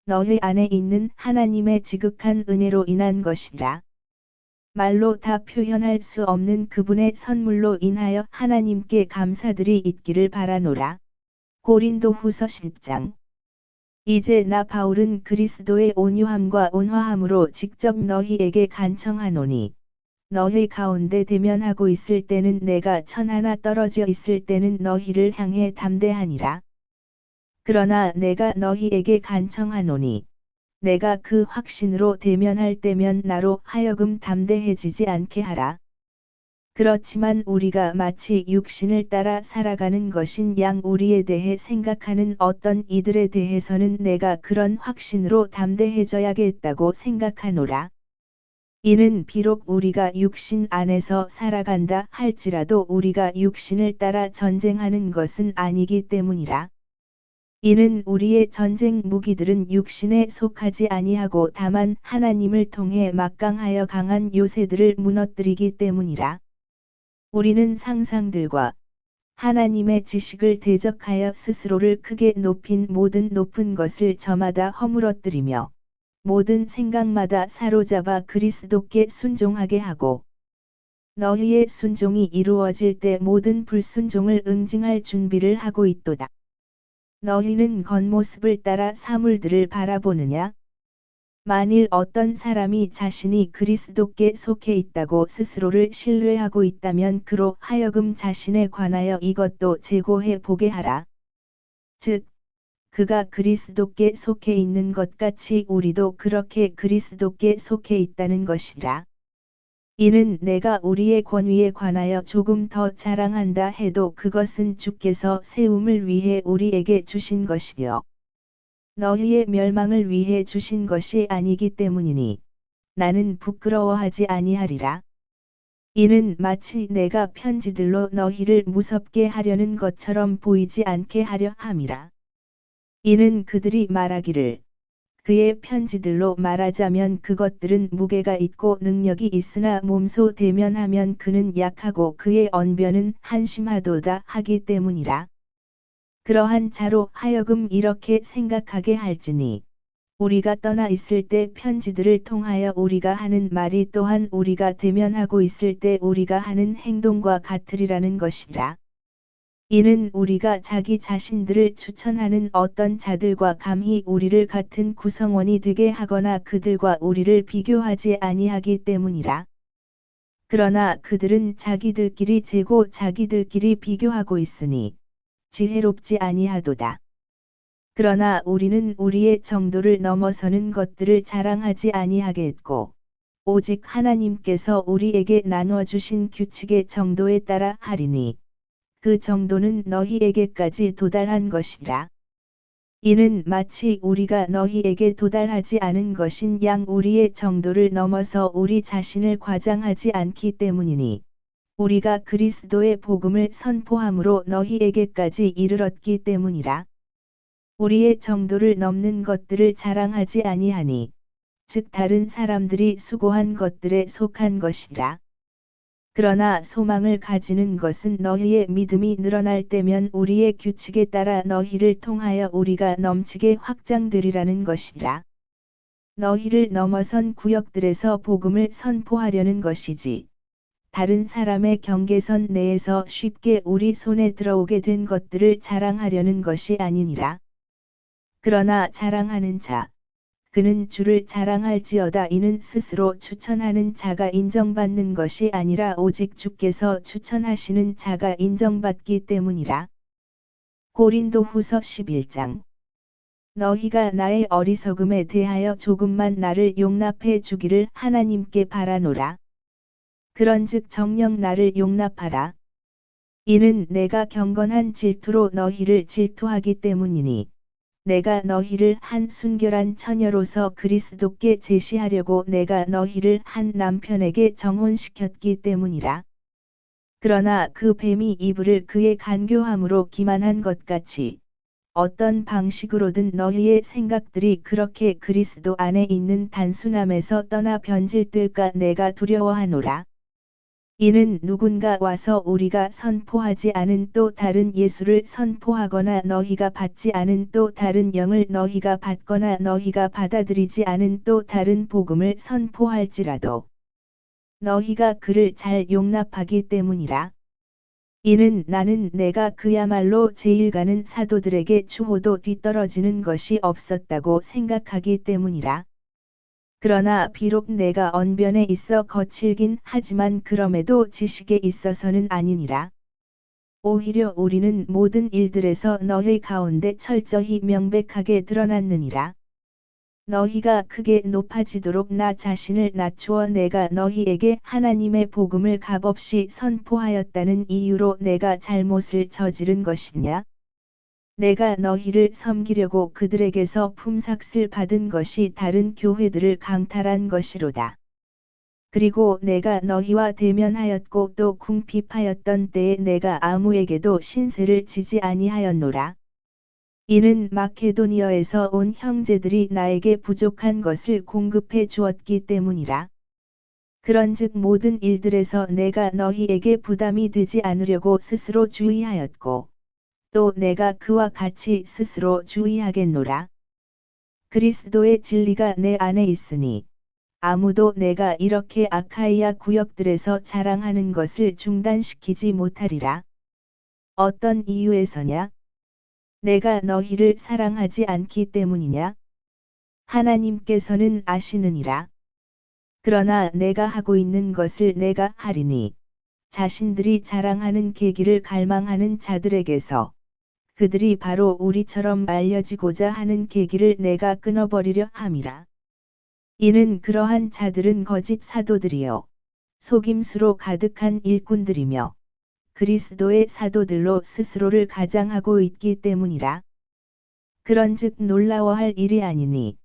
너희 안에 있는 하나님의 지극한 은혜로 인한 것이라. 말로 다 표현할 수 없는 그분의 선물로 인하여 하나님께 감사들이 있기를 바라노라. 고린도후서 10장. 이제 나 바울은 그리스도의 온유함과 온화함으로 직접 너희에게 간청하노니 너희 가운데 대면하고 있을 때는 내가 천하나 떨어져 있을 때는 너희를 향해 담대하니라. 그러나 내가 너희에게 간청하노니 내가 그 확신으로 대면할 때면 나로 하여금 담대해지지 않게 하라. 그렇지만 우리가 마치 육신을 따라 살아가는 것인 양 우리에 대해 생각하는 어떤 이들에 대해서는 내가 그런 확신으로 담대해져야겠다고 생각하노라. 이는 비록 우리가 육신 안에서 살아간다 할지라도 우리가 육신을 따라 전쟁하는 것은 아니기 때문이라. 이는 우리의 전쟁 무기들은 육신에 속하지 아니하고 다만 하나님을 통해 막강하여 강한 요새들을 무너뜨리기 때문이라. 우리는 상상들과 하나님의 지식을 대적하여 스스로를 크게 높인 모든 높은 것을 저마다 허물어뜨리며 모든 생각마다 사로잡아 그리스도께 순종하게 하고 너희의 순종이 이루어질 때 모든 불순종을 응징할 준비를 하고 있도다. 너희는 겉모습을 따라 사물들을 바라보느냐? 만일 어떤 사람이 자신이 그리스도께 속해 있다고 스스로를 신뢰하고 있다면 그로 하여금 자신에 관하여 이것도 재고해 보게 하라. 즉, 그가 그리스도께 속해 있는 것 같이 우리도 그렇게 그리스도께 속해 있다는 것이라. 이는 내가 우리의 권위에 관하여 조금 더 자랑한다 해도 그것은 주께서 세움을 위해 우리에게 주신 것이요 너희의 멸망을 위해 주신 것이 아니기 때문이니 나는 부끄러워하지 아니하리라. 이는 마치 내가 편지들로 너희를 무섭게 하려는 것처럼 보이지 않게 하려 함이라. 이는 그들이 말하기를 그의 편지들로 말하자면 그것들은 무게가 있고 능력이 있으나 몸소 대면하면 그는 약하고 그의 언변은 한심하도다 하기 때문이라. 그러한 자로 하여금 이렇게 생각하게 할지니 우리가 떠나 있을 때 편지들을 통하여 우리가 하는 말이 또한 우리가 대면하고 있을 때 우리가 하는 행동과 같으리라는 것이라. 이는 우리가 자기 자신들을 추천하는 어떤 자들과 감히 우리를 같은 구성원이 되게 하거나 그들과 우리를 비교하지 아니하기 때문이라. 그러나 그들은 자기들끼리 재고 자기들끼리 비교하고 있으니 지혜롭지 아니하도다. 그러나 우리는 우리의 정도를 넘어서는 것들을 자랑하지 아니하겠고 오직 하나님께서 우리에게 나눠 주신 규칙의 정도에 따라 하리니 그 정도는 너희에게까지 도달한 것이라. 이는 마치 우리가 너희에게 도달하지 않은 것인 양 우리의 정도를 넘어서 우리 자신을 과장하지 않기 때문이니 우리가 그리스도의 복음을 선포함으로 너희에게까지 이르렀기 때문이라. 우리의 정도를 넘는 것들을 자랑하지 아니하니 즉 다른 사람들이 수고한 것들에 속한 것이라. 그러나 소망을 가지는 것은 너희의 믿음이 늘어날 때면 우리의 규칙에 따라 너희를 통하여 우리가 넘치게 확장되리라는 것이라. 너희를 넘어선 구역들에서 복음을 선포하려는 것이지. 다른 사람의 경계선 내에서 쉽게 우리 손에 들어오게 된 것들을 자랑하려는 것이 아니니라. 그러나 자랑하는 자, 그는 주를 자랑할지어다. 이는 스스로 추천하는 자가 인정받는 것이 아니라 오직 주께서 추천하시는 자가 인정받기 때문이라. 고린도후서 11장. 너희가 나의 어리석음에 대하여 조금만 나를 용납해 주기를 하나님께 바라노라. 그런즉 정녕 나를 용납하라. 이는 내가 경건한 질투로 너희를 질투하기 때문이니 내가 너희를 한 순결한 처녀로서 그리스도께 제시하려고 내가 너희를 한 남편에게 정혼시켰기 때문이라. 그러나 그 뱀이 이불을 그의 간교함으로 기만한 것 같이 어떤 방식으로든 너희의 생각들이 그렇게 그리스도 안에 있는 단순함에서 떠나 변질될까 내가 두려워하노라. 이는 누군가 와서 우리가 선포하지 않은 또 다른 예수를 선포하거나 너희가 받지 않은 또 다른 영을 너희가 받거나 너희가 받아들이지 않은 또 다른 복음을 선포할지라도 너희가 그를 잘 용납하기 때문이라. 이는 나는 내가 그야말로 제일 가는 사도들에게 추호도 뒤떨어지는 것이 없었다고 생각하기 때문이라. 그러나 비록 내가 언변에 있어 거칠긴 하지만 그럼에도 지식에 있어서는 아니니라. 오히려 우리는 모든 일들에서 너희 가운데 철저히 명백하게 드러났느니라. 너희가 크게 높아지도록 나 자신을 낮추어 내가 너희에게 하나님의 복음을 값없이 선포하였다는 이유로 내가 잘못을 저지른 것이냐? 내가 너희를 섬기려고 그들에게서 품삯을 받은 것이 다른 교회들을 강탈한 것이로다. 그리고 내가 너희와 대면하였고 또 궁핍하였던 때에 내가 아무에게도 신세를 지지 아니하였노라. 이는 마케도니아에서 온 형제들이 나에게 부족한 것을 공급해 주었기 때문이라. 그런즉 모든 일들에서 내가 너희에게 부담이 되지 않으려고 스스로 주의하였고 또 내가 그와 같이 스스로 주의하겠노라. 그리스도의 진리가 내 안에 있으니 아무도 내가 이렇게 아카이아 구역들에서 자랑하는 것을 중단시키지 못하리라. 어떤 이유에서냐? 내가 너희를 사랑하지 않기 때문이냐? 하나님께서는 아시느니라. 그러나 내가 하고 있는 것을 내가 하리니 자신들이 자랑하는 계기를 갈망하는 자들에게서 그들이 바로 우리처럼 알려지고자 하는 계기를 내가 끊어버리려 함이라. 이는 그러한 자들은 거짓 사도들이요 속임수로 가득한 일꾼들이며 그리스도의 사도들로 스스로를 가장하고 있기 때문이라. 그런즉 놀라워할 일이 아니니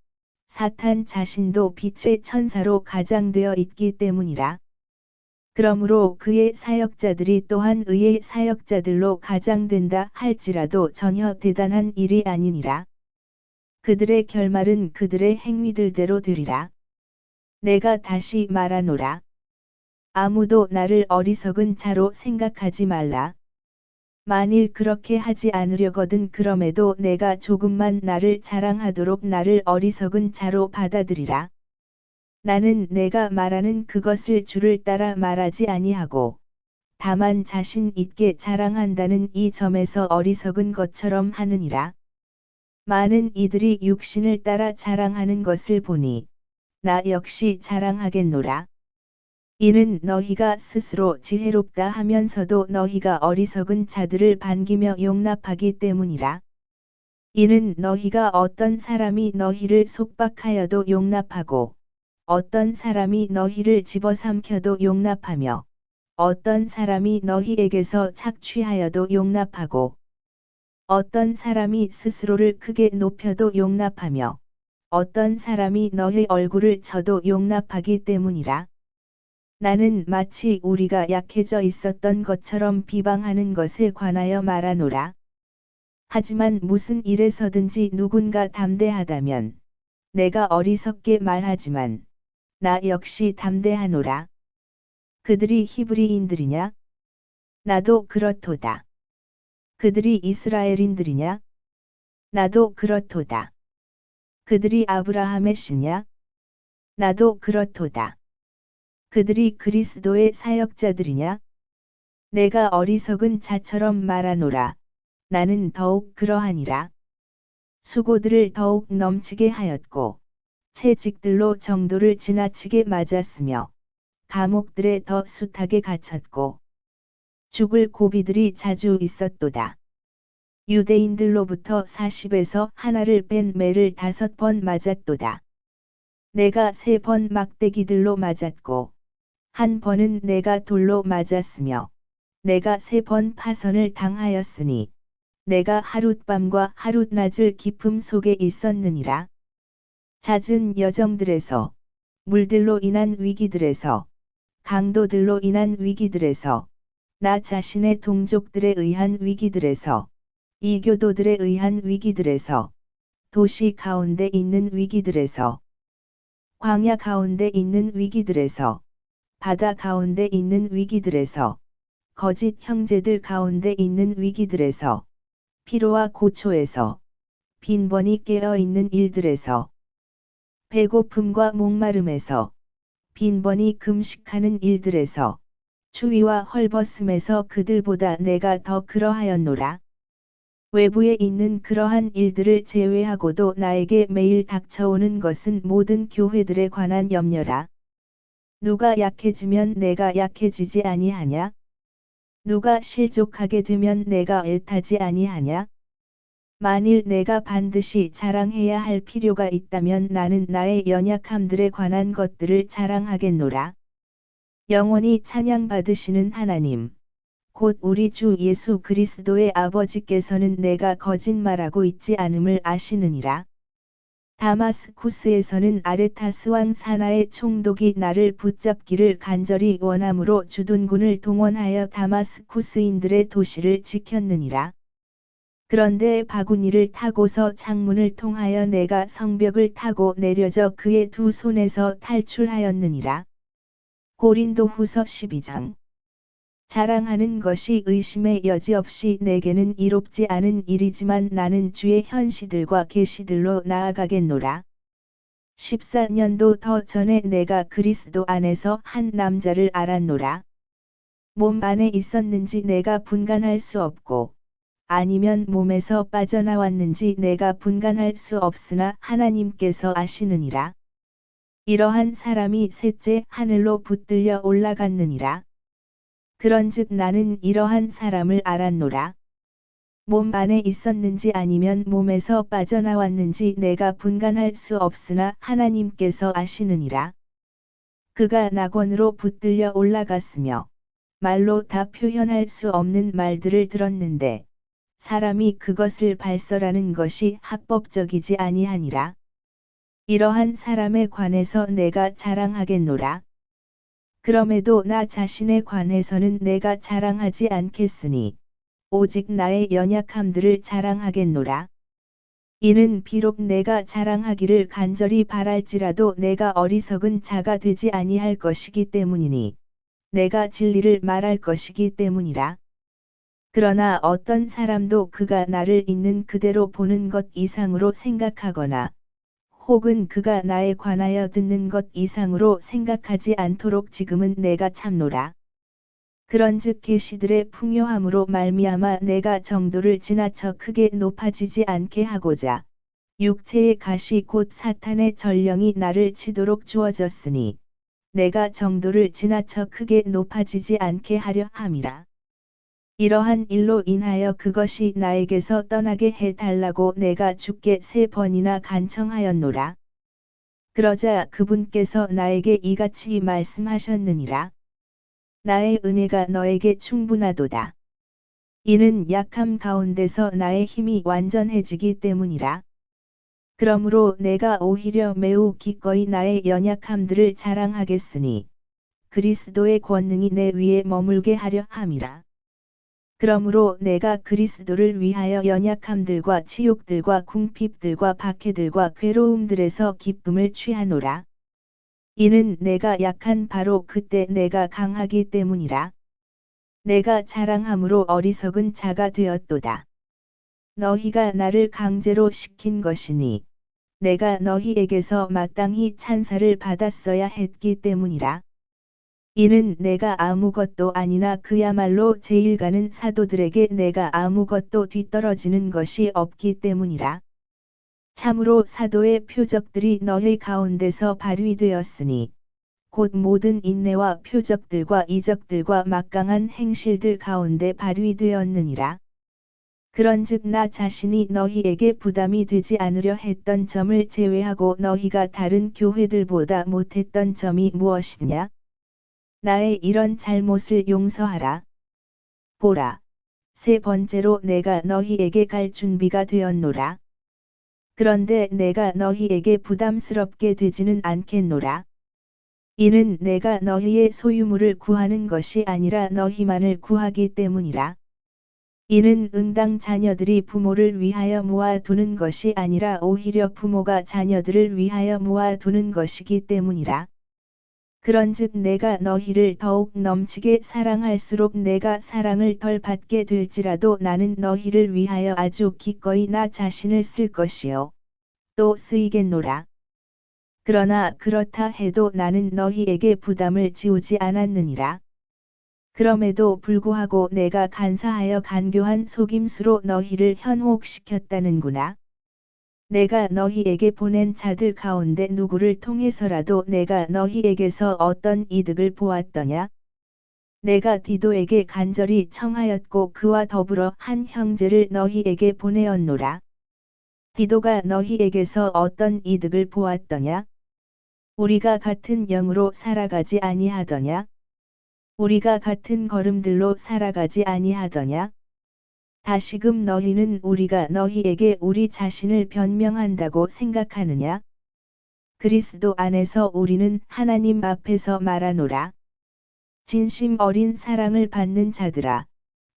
사탄 자신도 빛의 천사로 가장되어 있기 때문이라. 그러므로 그의 사역자들이 또한 의의 사역자들로 가장된다 할지라도 전혀 대단한 일이 아니니라. 그들의 결말은 그들의 행위들대로 되리라. 내가 다시 말하노라. 아무도 나를 어리석은 자로 생각하지 말라. 만일 그렇게 하지 않으려거든 그럼에도 내가 조금만 나를 자랑하도록 나를 어리석은 자로 받아들이라. 나는 내가 말하는 그것을 주를 따라 말하지 아니하고 다만 자신 있게 자랑한다는 이 점에서 어리석은 것처럼 하느니라. 많은 이들이 육신을 따라 자랑하는 것을 보니 나 역시 자랑하겠노라. 이는 너희가 스스로 지혜롭다 하면서도 너희가 어리석은 자들을 반기며 용납하기 때문이라. 이는 너희가 어떤 사람이 너희를 속박하여도 용납하고 어떤 사람이 너희를 집어삼켜도 용납하며 어떤 사람이 너희에게서 착취하여도 용납하고 어떤 사람이 스스로를 크게 높여도 용납하며 어떤 사람이 너희 얼굴을 쳐도 용납하기 때문이라. 나는 마치 우리가 약해져 있었던 것처럼 비방하는 것에 관하여 말하노라. 하지만 무슨 일에서든지 누군가 담대하다면 내가 어리석게 말하지만 나 역시 담대하노라. 그들이 히브리인들이냐? 나도 그렇도다. 그들이 이스라엘인들이냐? 나도 그렇도다. 그들이 아브라함의 씨냐? 나도 그렇도다. 그들이 그리스도의 사역자들이냐? 내가 어리석은 자처럼 말하노라. 나는 더욱 그러하니라. 수고들을 더욱 넘치게 하였고 채찍들로 정도를 지나치게 맞았으며 감옥들에 더 숱하게 갇혔고 죽을 고비들이 자주 있었도다. 유대인들로부터 40에서 하나를 뺀 매를 5번 맞았도다. 내가 3번 막대기들로 맞았고 1번은 내가 돌로 맞았으며 내가 3번 파선을 당하였으니 내가 하룻밤과 하룻낮을 기품 속에 있었느니라. 잦은 여정들에서 물들로 인한 위기들에서 강도들로 인한 위기들에서 나 자신의 동족들에 의한 위기들에서 이교도들에 의한 위기들에서 도시 가운데 있는 위기들에서 광야 가운데 있는 위기들에서 바다 가운데 있는 위기들에서 거짓 형제들 가운데 있는 위기들에서 피로와 고초에서 빈번히 깨어있는 일들에서 배고픔과 목마름에서 빈번히 금식하는 일들에서 추위와 헐벗음에서 그들보다 내가 더 그러하였노라. 외부에 있는 그러한 일들을 제외하고도 나에게 매일 닥쳐오는 것은 모든 교회들에 관한 염려라. 누가 약해지면 내가 약해지지 아니하냐? 누가 실족하게 되면 내가 애타지 아니하냐? 만일 내가 반드시 자랑해야 할 필요가 있다면 나는 나의 연약함들에 관한 것들을 자랑하겠노라. 영원히 찬양받으시는 하나님, 곧 우리 주 예수 그리스도의 아버지께서는 내가 거짓말하고 있지 않음을 아시느니라. 다마스쿠스에서는 아레타스 왕 사나의 총독이 나를 붙잡기를 간절히 원함으로 주둔군을 동원하여 다마스쿠스인들의 도시를 지켰느니라. 그런데 바구니를 타고서 창문을 통하여 내가 성벽을 타고 내려져 그의 2 손에서 탈출하였느니라. 고린도후서 12장. 자랑하는 것이 의심의 여지 없이 내게는 이롭지 않은 일이지만 나는 주의 현시들과 계시들로 나아가겠노라. 14년도 더 전에 내가 그리스도 안에서 한 남자를 알았노라. 몸 안에 있었는지 내가 분간할 수 없고 아니면 몸에서 빠져나왔는지 내가 분간할 수 없으나 하나님께서 아시느니라. 이러한 사람이 셋째 하늘로 붙들려 올라갔느니라. 그런즉 나는 이러한 사람을 알았노라. 몸 안에 있었는지 아니면 몸에서 빠져나왔는지 내가 분간할 수 없으나 하나님께서 아시느니라. 그가 낙원으로 붙들려 올라갔으며 말로 다 표현할 수 없는 말들을 들었는데 사람이 그것을 발설하는 것이 합법적이지 아니하니라. 이러한 사람에 관해서 내가 자랑하겠노라. 그럼에도 나 자신에 관해서는 내가 자랑하지 않겠으니 오직 나의 연약함들을 자랑하겠노라. 이는 비록 내가 자랑하기를 간절히 바랄지라도 내가 어리석은 자가 되지 아니할 것이기 때문이니 내가 진리를 말할 것이기 때문이라. 그러나 어떤 사람도 그가 나를 있는 그대로 보는 것 이상으로 생각하거나 혹은 그가 나에 관하여 듣는 것 이상으로 생각하지 않도록 지금은 내가 참노라. 그런즉 계시들의 풍요함으로 말미암아 내가 정도를 지나쳐 크게 높아지지 않게 하고자 육체의 가시 곧 사탄의 전령이 나를 치도록 주어졌으니 내가 정도를 지나쳐 크게 높아지지 않게 하려 함이라. 이러한 일로 인하여 그것이 나에게서 떠나게 해달라고 내가 주께 3번이나 간청하였노라. 그러자 그분께서 나에게 이같이 말씀하셨느니라. 나의 은혜가 너에게 충분하도다. 이는 약함 가운데서 나의 힘이 완전해지기 때문이라. 그러므로 내가 오히려 매우 기꺼이 나의 연약함들을 자랑하겠으니 그리스도의 권능이 내 위에 머물게 하려 함이라. 그러므로 내가 그리스도를 위하여 연약함들과 치욕들과 궁핍들과 박해들과 괴로움들에서 기쁨을 취하노라. 이는 내가 약한 바로 그때 내가 강하기 때문이라. 내가 자랑함으로 어리석은 자가 되었도다. 너희가 나를 강제로 시킨 것이니 내가 너희에게서 마땅히 찬사를 받았어야 했기 때문이라. 이는 내가 아무것도 아니나 그야말로 제일 가는 사도들에게 내가 아무것도 뒤떨어지는 것이 없기 때문이라. 참으로 사도의 표적들이 너희 가운데서 발휘되었으니 곧 모든 인내와 표적들과 이적들과 막강한 행실들 가운데 발휘되었느니라. 그런즉 나 자신이 너희에게 부담이 되지 않으려 했던 점을 제외하고 너희가 다른 교회들보다 못했던 점이 무엇이냐? 나의 이런 잘못을 용서하라. 보라, 3번째로 내가 너희에게 갈 준비가 되었노라. 그런데 내가 너희에게 부담스럽게 되지는 않겠노라. 이는 내가 너희의 소유물을 구하는 것이 아니라 너희만을 구하기 때문이라. 이는 응당 자녀들이 부모를 위하여 모아두는 것이 아니라 오히려 부모가 자녀들을 위하여 모아두는 것이기 때문이라. 그런즉 내가 너희를 더욱 넘치게 사랑할수록 내가 사랑을 덜 받게 될지라도 나는 너희를 위하여 아주 기꺼이 나 자신을 쓸 것이요 또 쓰이겠노라. 그러나 그렇다 해도 나는 너희에게 부담을 지우지 않았느니라. 그럼에도 불구하고 내가 간사하여 간교한 속임수로 너희를 현혹시켰다는구나. 내가 너희에게 보낸 자들 가운데 누구를 통해서라도 내가 너희에게서 어떤 이득을 보았더냐? 내가 디도에게 간절히 청하였고 그와 더불어 한 형제를 너희에게 보내었노라. 디도가 너희에게서 어떤 이득을 보았더냐? 우리가 같은 영으로 살아가지 아니하더냐? 우리가 같은 걸음들로 살아가지 아니하더냐? 다시금 너희는 우리가 너희에게 우리 자신을 변명한다고 생각하느냐? 그리스도 안에서 우리는 하나님 앞에서 말하노라. 진심 어린 사랑을 받는 자들아,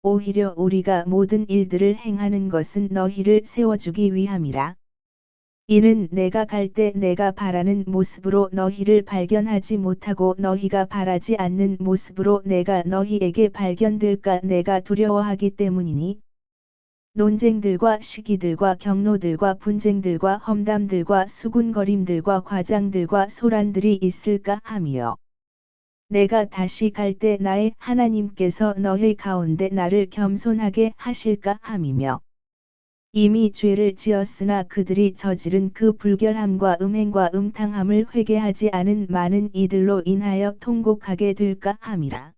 오히려 우리가 모든 일들을 행하는 것은 너희를 세워주기 위함이라. 이는 내가 갈 때 내가 바라는 모습으로 너희를 발견하지 못하고 너희가 바라지 않는 모습으로 내가 너희에게 발견될까 내가 두려워하기 때문이니. 논쟁들과 시기들과 경로들과 분쟁들과 험담들과 수군거림들과 과장들과 소란들이 있을까 함이요. 내가 다시 갈 때 나의 하나님께서 너희 가운데 나를 겸손하게 하실까 함이며. 이미 죄를 지었으나 그들이 저지른 그 불결함과 음행과 음탕함을 회개하지 않은 많은 이들로 인하여 통곡하게 될까 함이라.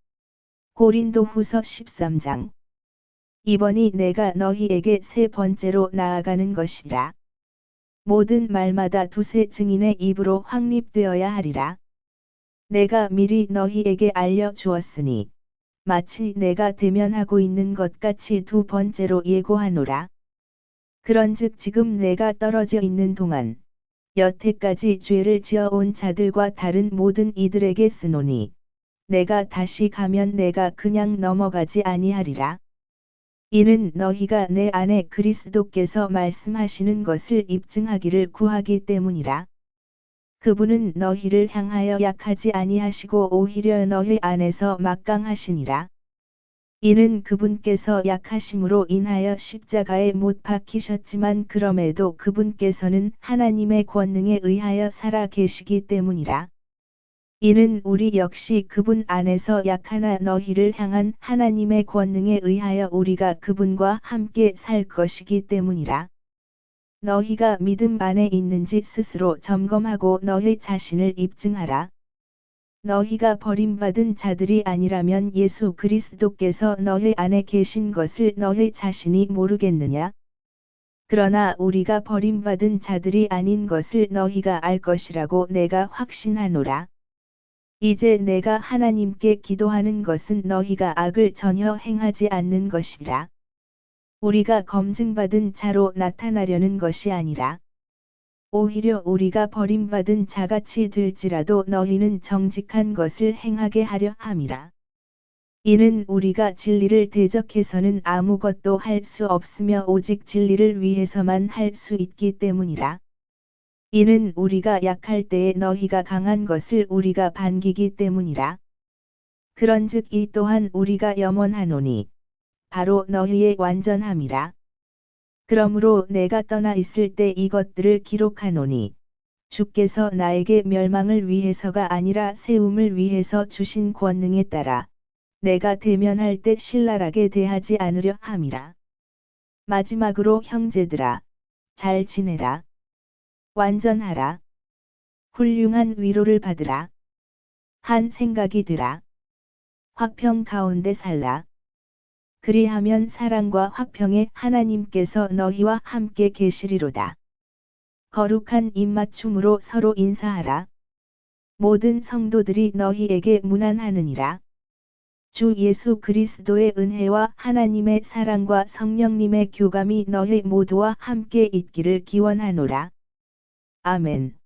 고린도후서 13장. 이번이 내가 너희에게 3번째로 나아가는 것이라. 모든 말마다 두세 증인의 입으로 확립되어야 하리라. 내가 미리 너희에게 알려주었으니 마치 내가 대면하고 있는 것 같이 2번째로 예고하노라. 그런즉 지금 내가 떨어져 있는 동안 여태까지 죄를 지어온 자들과 다른 모든 이들에게 쓰노니 내가 다시 가면 내가 그냥 넘어가지 아니하리라. 이는 너희가 내 안에 그리스도께서 말씀하시는 것을 입증하기를 구하기 때문이라. 그분은 너희를 향하여 약하지 아니하시고 오히려 너희 안에서 막강하시니라. 이는 그분께서 약하심으로 인하여 십자가에 못 박히셨지만 그럼에도 그분께서는 하나님의 권능에 의하여 살아 계시기 때문이라. 이는 우리 역시 그분 안에서 약하나 너희를 향한 하나님의 권능에 의하여 우리가 그분과 함께 살 것이기 때문이라. 너희가 믿음 안에 있는지 스스로 점검하고 너희 자신을 입증하라. 너희가 버림받은 자들이 아니라면 예수 그리스도께서 너희 안에 계신 것을 너희 자신이 모르겠느냐? 그러나 우리가 버림받은 자들이 아닌 것을 너희가 알 것이라고 내가 확신하노라. 이제 내가 하나님께 기도하는 것은 너희가 악을 전혀 행하지 않는 것이라. 우리가 검증받은 자로 나타나려는 것이 아니라 오히려 우리가 버림받은 자같이 될지라도 너희는 정직한 것을 행하게 하려 함이라. 이는 우리가 진리를 대적해서는 아무것도 할 수 없으며 오직 진리를 위해서만 할 수 있기 때문이라. 이는 우리가 약할 때에 너희가 강한 것을 우리가 반기기 때문이라. 그런즉 이 또한 우리가 염원하노니 바로 너희의 완전함이라. 그러므로 내가 떠나 있을 때 이것들을 기록하노니 주께서 나에게 멸망을 위해서가 아니라 세움을 위해서 주신 권능에 따라 내가 대면할 때 신랄하게 대하지 않으려 함이라. 마지막으로 형제들아, 잘 지내라. 완전하라. 훌륭한 위로를 받으라. 한 생각이 되라. 화평 가운데 살라. 그리하면 사랑과 화평의 하나님께서 너희와 함께 계시리로다. 거룩한 입맞춤으로 서로 인사하라. 모든 성도들이 너희에게 문안하느니라. 주 예수 그리스도의 은혜와 하나님의 사랑과 성령님의 교감이 너희 모두와 함께 있기를 기원하노라. 아멘.